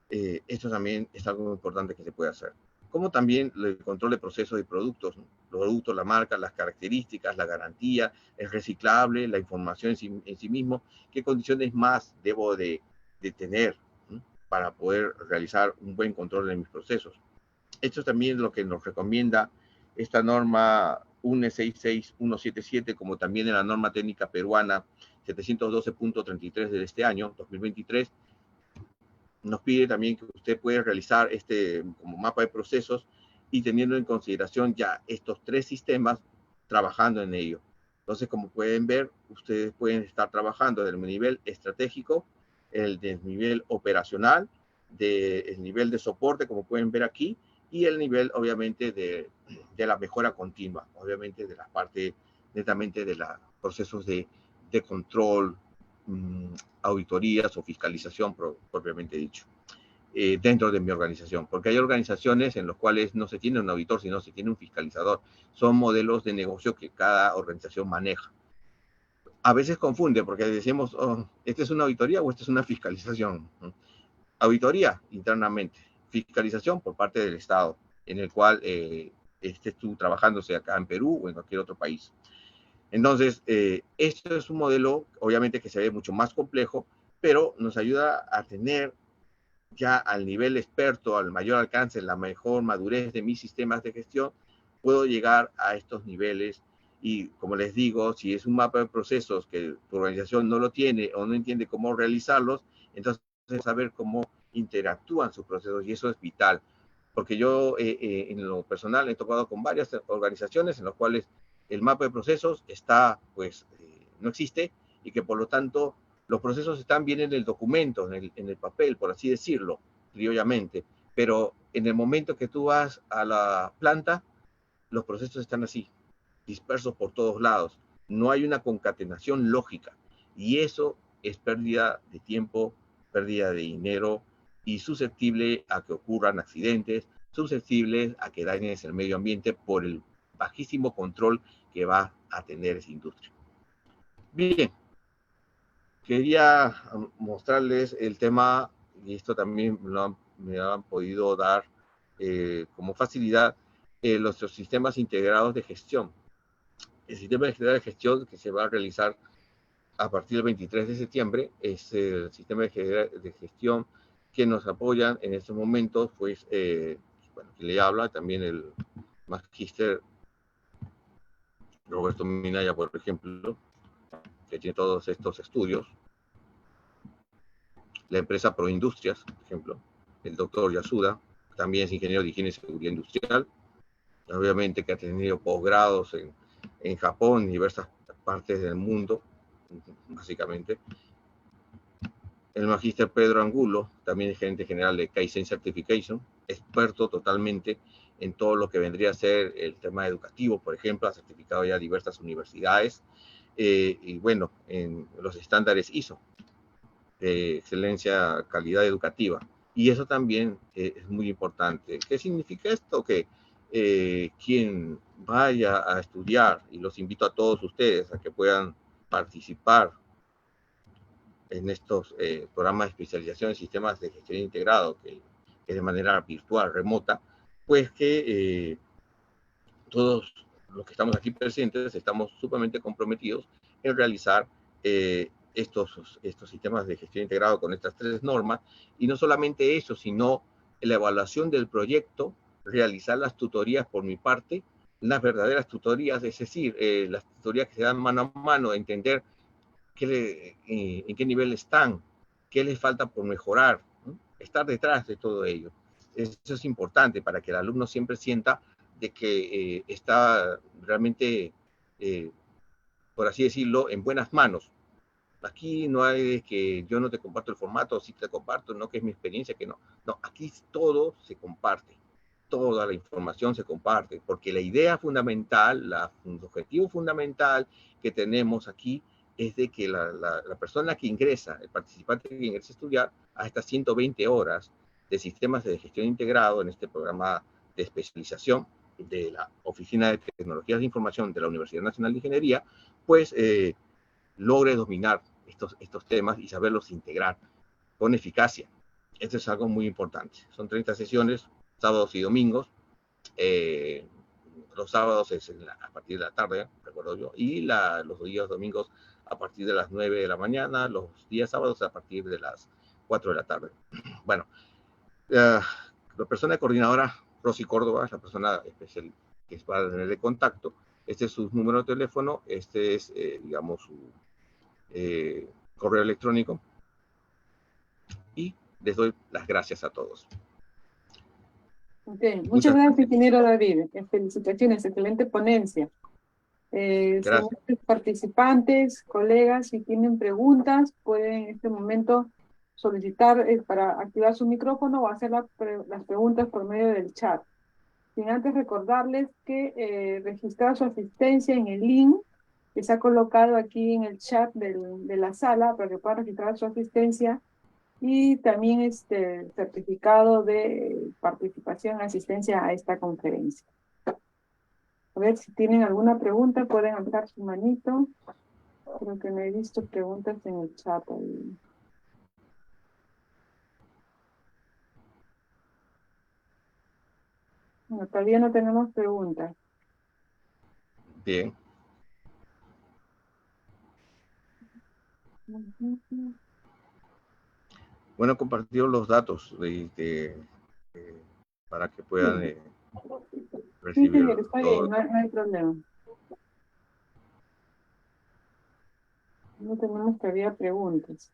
Esto también es algo importante que se puede hacer. Como también el control de procesos y productos, ¿no? Los productos, la marca, las características, la garantía, el reciclable, la información en sí mismo, qué condiciones más debo de tener, ¿no? Para poder realizar un buen control de mis procesos. Esto es también lo que nos recomienda esta norma 166177, como también en la norma técnica peruana 712.33 de este año, 2023, nos pide también que usted puede realizar como mapa de procesos y teniendo en consideración ya estos tres sistemas, trabajando en ello. Entonces, como pueden ver, ustedes pueden estar trabajando del nivel estratégico, el del nivel operacional, del nivel de soporte, como pueden ver aquí, y el nivel, obviamente, de la mejora continua, obviamente, de la parte netamente de los procesos de control, auditorías o fiscalización propiamente dicho, dentro de mi organización, porque hay organizaciones en las cuales no se tiene un auditor, sino se tiene un fiscalizador. Son modelos de negocio que cada organización maneja. A veces confunde porque decimos, oh, ¿esta es una auditoría o esta es una fiscalización? Auditoría internamente, fiscalización por parte del Estado, en el cual estés tú trabajándose acá en Perú o en cualquier otro país. Entonces, esto es un modelo, obviamente, que se ve mucho más complejo, pero nos ayuda a tener ya al nivel experto, al mayor alcance, la mejor madurez de mis sistemas de gestión, puedo llegar a estos niveles. Y como les digo, si es un mapa de procesos que tu organización no lo tiene o no entiende cómo realizarlos, entonces saber cómo interactúan sus procesos, y eso es vital. Porque yo en lo personal he tocado con varias organizaciones en las cuales el mapa de procesos no existe, y que por lo tanto los procesos están bien en el documento, en el papel, por así decirlo, criollamente, pero en el momento que tú vas a la planta, los procesos están así, dispersos por todos lados. No hay una concatenación lógica, y eso es pérdida de tiempo, pérdida de dinero, y susceptible a que ocurran accidentes, susceptibles a que dañes el medio ambiente por el bajísimo control que va a tener esa industria. Bien, quería mostrarles el tema, y esto también me han podido dar como facilidad, los sistemas integrados de gestión. El sistema integrado de gestión que se va a realizar a partir del 23 de septiembre es el sistema de gestión que nos apoyan en estos momentos, pues, que le habla también el magíster Roberto Minaya, por ejemplo, que tiene todos estos estudios. La empresa Proindustrias, por ejemplo, el doctor Yasuda, también es ingeniero de higiene y seguridad industrial, obviamente que ha tenido posgrados en Japón y diversas partes del mundo, básicamente. El magíster Pedro Angulo, también es gerente general de Kaizen Certification, experto totalmente en todo lo que vendría a ser el tema educativo, por ejemplo, ha certificado ya diversas universidades, y bueno, en los estándares ISO de excelencia, calidad educativa. Y eso también es muy importante. ¿Qué significa esto? Que quien vaya a estudiar, y los invito a todos ustedes a que puedan participar en estos programas de especialización en sistemas de gestión integrado, que es de manera virtual, remota, pues que todos los que estamos aquí presentes estamos sumamente comprometidos en realizar estos sistemas de gestión integrado con estas 3 normas, y no solamente eso, sino la evaluación del proyecto, realizar las tutorías por mi parte, las verdaderas tutorías, es decir, las tutorías que se dan mano a mano, entender en qué nivel están, qué les falta por mejorar, ¿no? Estar detrás de todo ello. Eso es importante para que el alumno siempre sienta de que está realmente, por así decirlo, en buenas manos. Aquí no hay de que yo no te comparto el formato, sí te comparto, no que es mi experiencia, que no. No, aquí todo se comparte, toda la información se comparte, porque la idea fundamental, el objetivo fundamental que tenemos aquí es de que la persona que ingresa, el participante que ingresa a estudiar a estas 120 horas de sistemas de gestión integrado en este programa de especialización de la Oficina de Tecnologías de Información de la Universidad Nacional de Ingeniería, pues logre dominar estos temas y saberlos integrar con eficacia. Esto es algo muy importante. Son 30 sesiones, sábados y domingos. Los sábados es a partir de la tarde, recuerdo yo, y los días domingos a partir de las 9 de la mañana, los días sábados a partir de las 4 de la tarde. Bueno, la persona coordinadora, Rosy Córdoba, es la persona especial que va a tener de contacto. Este es su número de teléfono, este es, digamos, su correo electrónico, y les doy las gracias a todos. Okay. Muchas gracias, ingeniero David. Felicitaciones, excelente ponencia. Gracias. Señores participantes, colegas, si tienen preguntas, pueden en este momento solicitar para activar su micrófono o hacer las preguntas por medio del chat. Sin antes recordarles que registrar su asistencia en el link que se ha colocado aquí en el chat de la sala para que puedan registrar su asistencia, y también certificado de participación, asistencia a esta conferencia. A ver si tienen alguna pregunta, pueden alzar su manito. Creo que no he visto preguntas en el chat ahí. Bueno, todavía no tenemos preguntas. Bien. Bueno, compartido los datos para que puedan Sí, recibir señor, está bien, no hay problema. No tenemos todavía preguntas.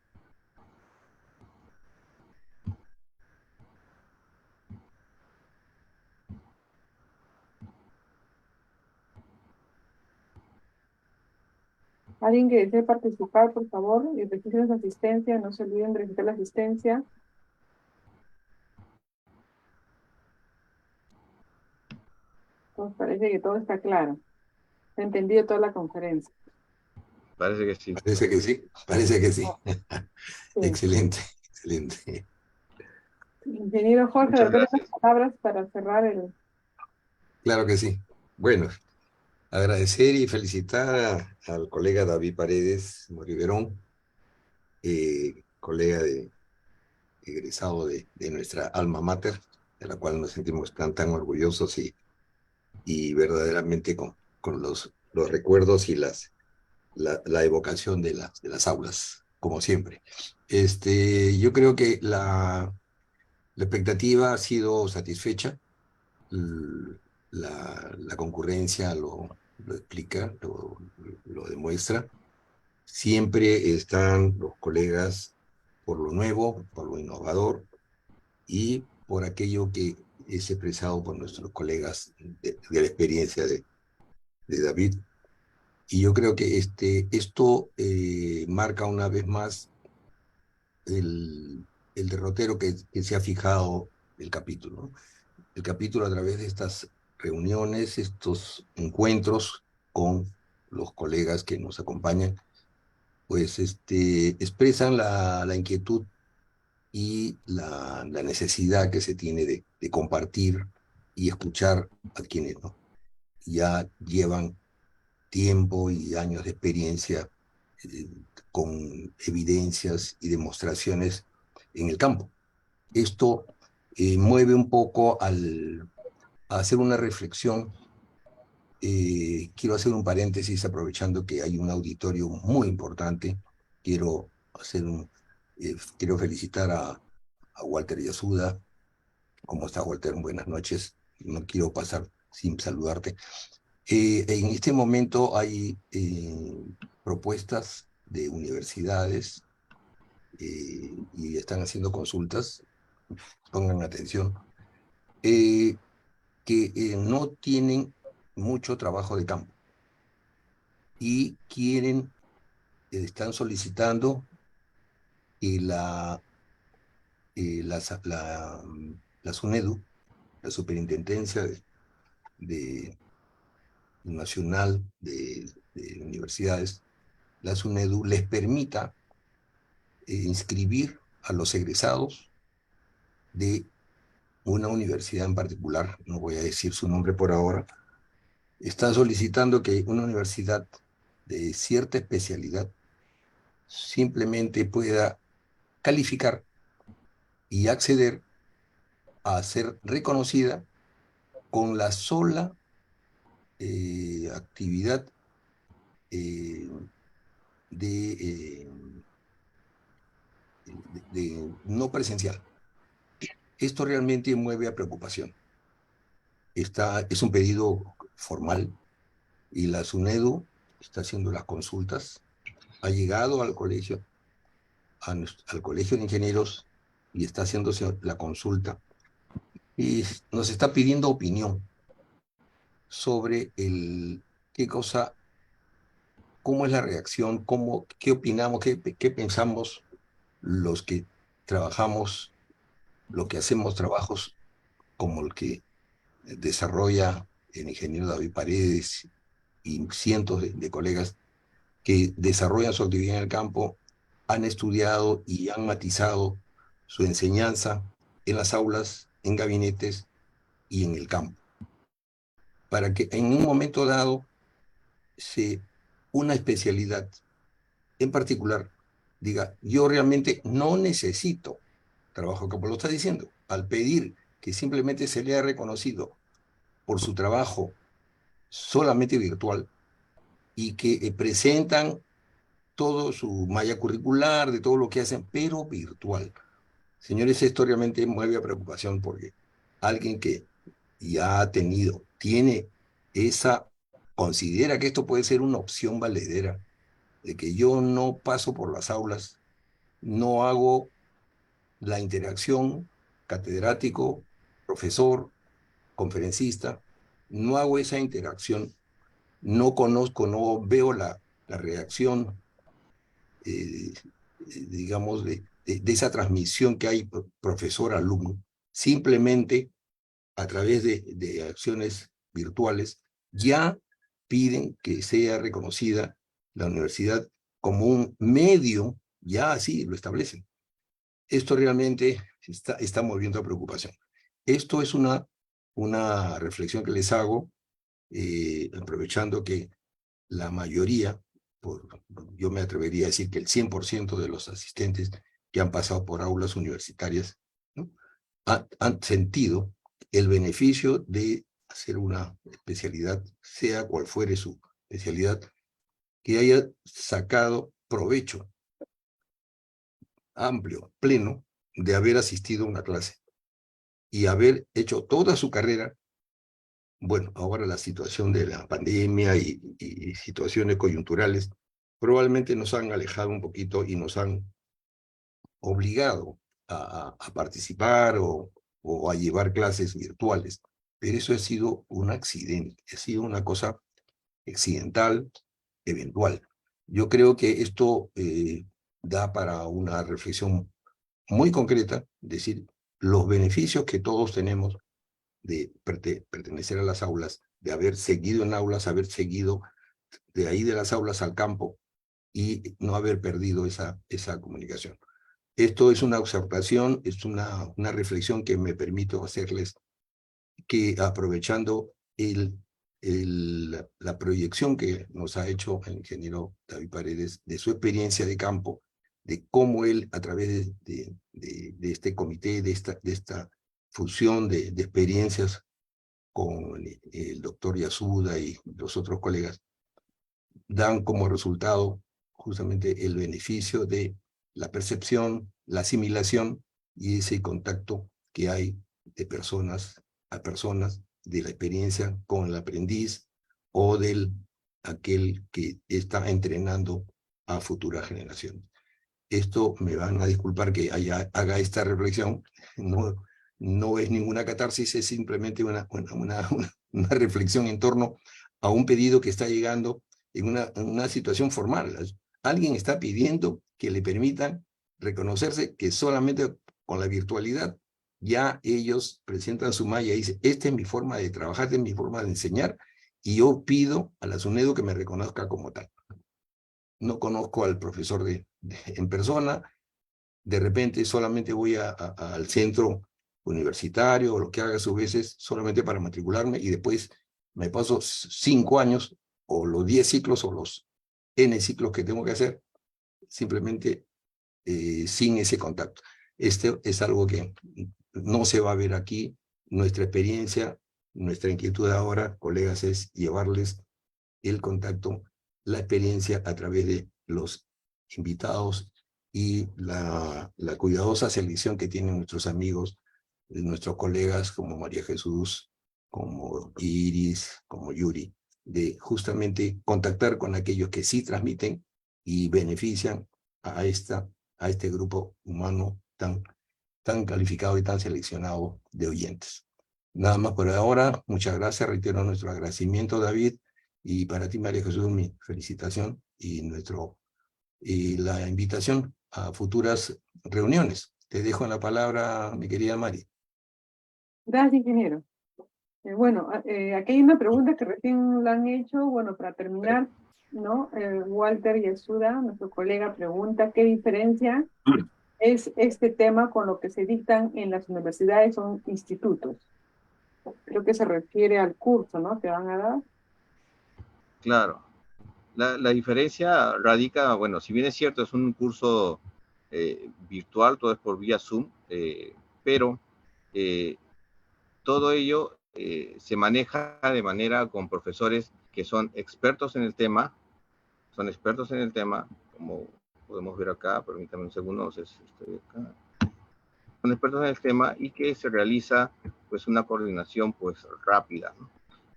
Alguien que desee participar, por favor, y registren su asistencia. No se olviden de registrar la asistencia. Pues parece que todo está claro. Se ha entendido toda la conferencia. Parece que sí. Parece que sí, parece que sí. Sí. Excelente, excelente. Ingeniero Jorge, Muchas ¿algunas gracias. palabras para cerrar el... Claro que sí. Bueno, agradecer y felicitar al colega David Paredes Moriverón, colega egresado de nuestra alma mater, de la cual nos sentimos tan orgullosos y verdaderamente con los recuerdos y la evocación de las aulas, como siempre. Yo creo que la expectativa ha sido satisfecha. La concurrencia lo explica, lo demuestra. Siempre están los colegas por lo nuevo, por lo innovador y por aquello que es expresado por nuestros colegas de la experiencia de David. Y yo creo que esto marca una vez más el derrotero que se ha fijado el capítulo, ¿no? El capítulo, a través de estas reuniones, estos encuentros con los colegas que nos acompañan, pues expresan la inquietud y la necesidad que se tiene de compartir y escuchar a quienes ¿no? ya llevan tiempo y años de experiencia eh, con evidencias y demostraciones en el campo. Esto mueve un poco a hacer una reflexión quiero hacer un paréntesis aprovechando que hay un auditorio muy importante. Quiero quiero felicitar a Walter Yasuda. ¿Cómo está, Walter? Buenas noches. No quiero pasar sin saludarte. En este momento hay propuestas de universidades y están haciendo consultas, pongan atención, que no tienen mucho trabajo de campo y están solicitando que la SUNEDU, la Superintendencia Nacional de Universidades, la SUNEDU, les permita inscribir a los egresados de una universidad en particular, no voy a decir su nombre por ahora. Están solicitando que una universidad de cierta especialidad simplemente pueda calificar y acceder a ser reconocida con la sola actividad de no presencial. Esto realmente mueve a preocupación. Es un pedido formal y la SUNEDU está haciendo las consultas, ha llegado al colegio, al colegio de ingenieros y está haciéndose la consulta y nos está pidiendo opinión sobre qué cosa, cómo es la reacción, qué opinamos, qué pensamos los que trabajamos, los que hacemos trabajos como el que desarrolla el ingeniero David Paredes y cientos de colegas que desarrollan su actividad en el campo, han estudiado y han matizado su enseñanza en las aulas, en gabinetes y en el campo, para que en un momento dado una especialidad en particular diga, yo realmente no necesito trabajo, como lo está diciendo, al pedir que simplemente se le haya reconocido por su trabajo solamente virtual y que presentan todo su malla curricular, de todo lo que hacen, pero virtual. Señores, esto realmente mueve a preocupación porque alguien que ya considera que esto puede ser una opción valedera, de que yo no paso por las aulas, no hago la interacción catedrático, profesor, conferencista, no hago esa interacción, no conozco, no veo la reacción, digamos, de esa transmisión que hay profesor-alumno, simplemente a través de acciones virtuales, ya piden que sea reconocida la universidad como un medio, ya así lo establecen. Esto realmente está moviendo a preocupación. Esto es una reflexión que les hago, aprovechando que la mayoría, yo me atrevería a decir que el 100% de los asistentes que han pasado por aulas universitarias, ¿no?, han sentido el beneficio de hacer una especialidad, sea cual fuere su especialidad, que haya sacado provecho amplio, pleno, de haber asistido a una clase y haber hecho toda su carrera. Bueno, ahora la situación de la pandemia y situaciones coyunturales probablemente nos han alejado un poquito y nos han obligado a participar o a llevar clases virtuales, pero eso ha sido un accidente, ha sido una cosa accidental, eventual. Yo creo que esto da para una reflexión muy concreta, decir, los beneficios que todos tenemos de pertenecer a las aulas, de haber seguido en aulas, haber seguido de ahí de las aulas al campo y no haber perdido esa comunicación. Esto es una observación, es una reflexión que me permito hacerles, que aprovechando la proyección que nos ha hecho el ingeniero David Paredes de su experiencia de campo, de cómo él, a través de este comité, de esta fusión de experiencias con el doctor Yasuda y los otros colegas, dan como resultado justamente el beneficio de la percepción, la asimilación y ese contacto que hay de personas a personas, de la experiencia con el aprendiz o del aquel que está entrenando a futuras generaciones. Esto me van a disculpar que haga esta reflexión, no es ninguna catarsis, es simplemente una reflexión en torno a un pedido que está llegando en una situación formal. Alguien está pidiendo que le permitan reconocerse que solamente con la virtualidad ya ellos presentan su malla y dicen, esta es mi forma de trabajar, esta es mi forma de enseñar, y yo pido a la SUNEDU que me reconozca como tal. No conozco al profesor en persona, de repente solamente voy al centro universitario o lo que haga a sus veces solamente para matricularme y después me paso 5 años o los 10 ciclos o los N ciclos que tengo que hacer simplemente sin ese contacto. Este es algo que no se va a ver aquí. Nuestra experiencia, nuestra inquietud ahora, colegas, es llevarles el contacto, la experiencia a través de los invitados y la cuidadosa selección que tienen nuestros amigos, nuestros colegas como María Jesús, como Iris, como Yuri, de justamente contactar con aquellos que sí transmiten y benefician a este grupo humano tan calificado y tan seleccionado de oyentes. Nada más por ahora, muchas gracias, reitero nuestro agradecimiento, David, y para ti, María Jesús, mi felicitación y la invitación a futuras reuniones. Te dejo en la palabra, mi querida Mari. Gracias, ingeniero. Bueno, aquí hay una pregunta que recién la han hecho. Bueno, para terminar, ¿no? Walter Yasuda, nuestro colega, pregunta qué diferencia es este tema con lo que se dictan en las universidades o institutos. Creo que se refiere al curso, ¿no? Que van a dar. Claro. La diferencia radica, bueno, si bien es cierto, es un curso virtual, todo es por vía Zoom, pero todo ello se maneja de manera con profesores que son expertos en el tema, como podemos ver acá, permítame un segundo, estoy acá. Son expertos en el tema y que se realiza pues una coordinación pues rápida,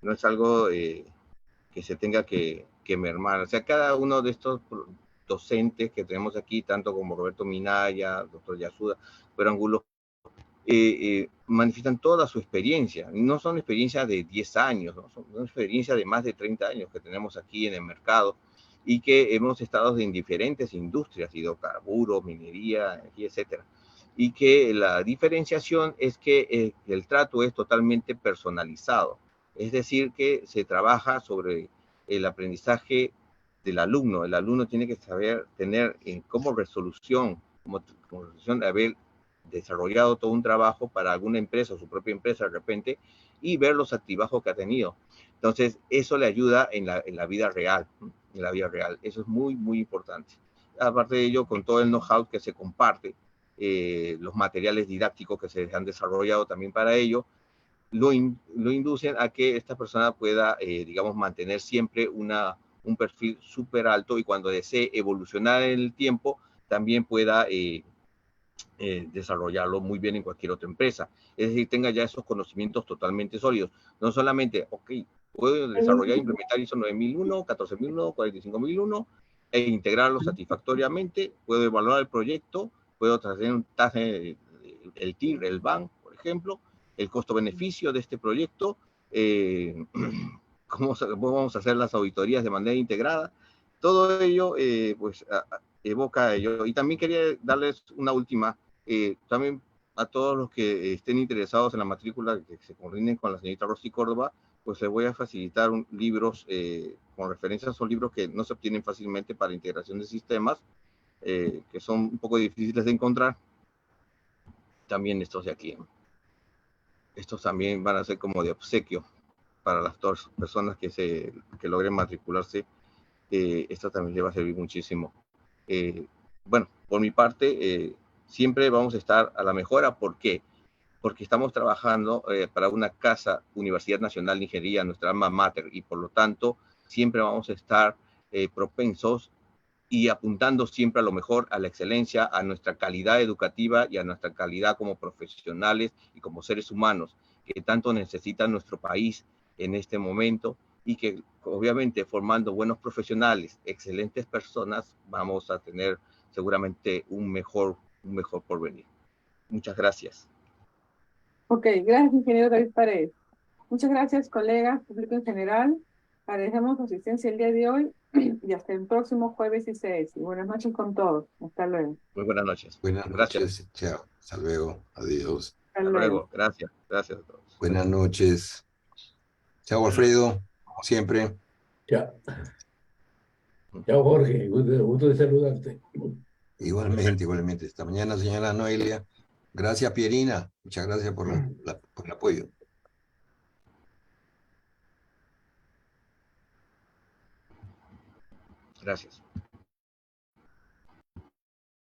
no es algo que se tenga que mermar. O sea, cada uno de estos docentes que tenemos aquí, tanto como Roberto Minaya, doctor Yasuda, pero Angulo, manifiestan toda su experiencia. No son experiencias de 10 años, ¿no? Son experiencias de más de 30 años que tenemos aquí en el mercado y que hemos estado en diferentes industrias, hidrocarburos, minería, energía, etcétera. Y que la diferenciación es que el trato es totalmente personalizado. Es decir, que se trabaja sobre el aprendizaje del alumno. El alumno tiene que saber tener como resolución de haber desarrollado todo un trabajo para alguna empresa o su propia empresa de repente y ver los altibajos que ha tenido. Entonces, eso le ayuda en la vida real, en la vida real. Eso es muy, muy importante. Aparte de ello, con todo el know-how que se comparte, los materiales didácticos que se han desarrollado también para ello, lo inducen a que esta persona pueda, digamos, mantener siempre un perfil súper alto y cuando desee evolucionar en el tiempo, también pueda desarrollarlo muy bien en cualquier otra empresa. Es decir, tenga ya esos conocimientos totalmente sólidos. No solamente, ok, puedo desarrollar e implementar ISO 9001, 14001, 45001 e integrarlo satisfactoriamente, puedo evaluar el proyecto, puedo traer un taje, el TIR, el BAN, por ejemplo, el costo-beneficio de este proyecto, cómo vamos a hacer las auditorías de manera integrada. Todo ello, pues, evoca ello. Y también quería darles una última, también a todos los que estén interesados en la matrícula, que se coordinen con la señorita Rosy Córdoba, pues les voy a facilitar libros con referencias, son libros que no se obtienen fácilmente para integración de sistemas, que son un poco difíciles de encontrar. También estos de aquí. Estos también van a ser como de obsequio para las dos personas que logren matricularse. Esto también les va a servir muchísimo. Bueno, por mi parte, siempre vamos a estar a la mejora. ¿Por qué? porque estamos trabajando para una casa, Universidad Nacional de Ingeniería, nuestra alma mater, y por lo tanto siempre vamos a estar propensos y apuntando siempre a lo mejor, a la excelencia, a nuestra calidad educativa y a nuestra calidad como profesionales y como seres humanos, que tanto necesita nuestro país en este momento, y que obviamente formando buenos profesionales, excelentes personas, vamos a tener seguramente un mejor porvenir. Muchas gracias. Ok, gracias, ingeniero David Paredes. Muchas gracias, colegas, público en general. Agradecemos su asistencia el día de hoy y hasta el próximo jueves 16. Y buenas noches con todos. Hasta luego. Muy buenas noches. Buenas Gracias. noches. Chao. Hasta luego. Adiós. Hasta Hasta luego. luego. Gracias. Gracias a todos. Buenas noches. Chao, Alfredo. Como siempre. Chao. Chao, Jorge. Gusto de saludarte. Igualmente, igualmente. Esta mañana, señora Noelia. Gracias, Pierina. Muchas gracias por el apoyo. Gracias.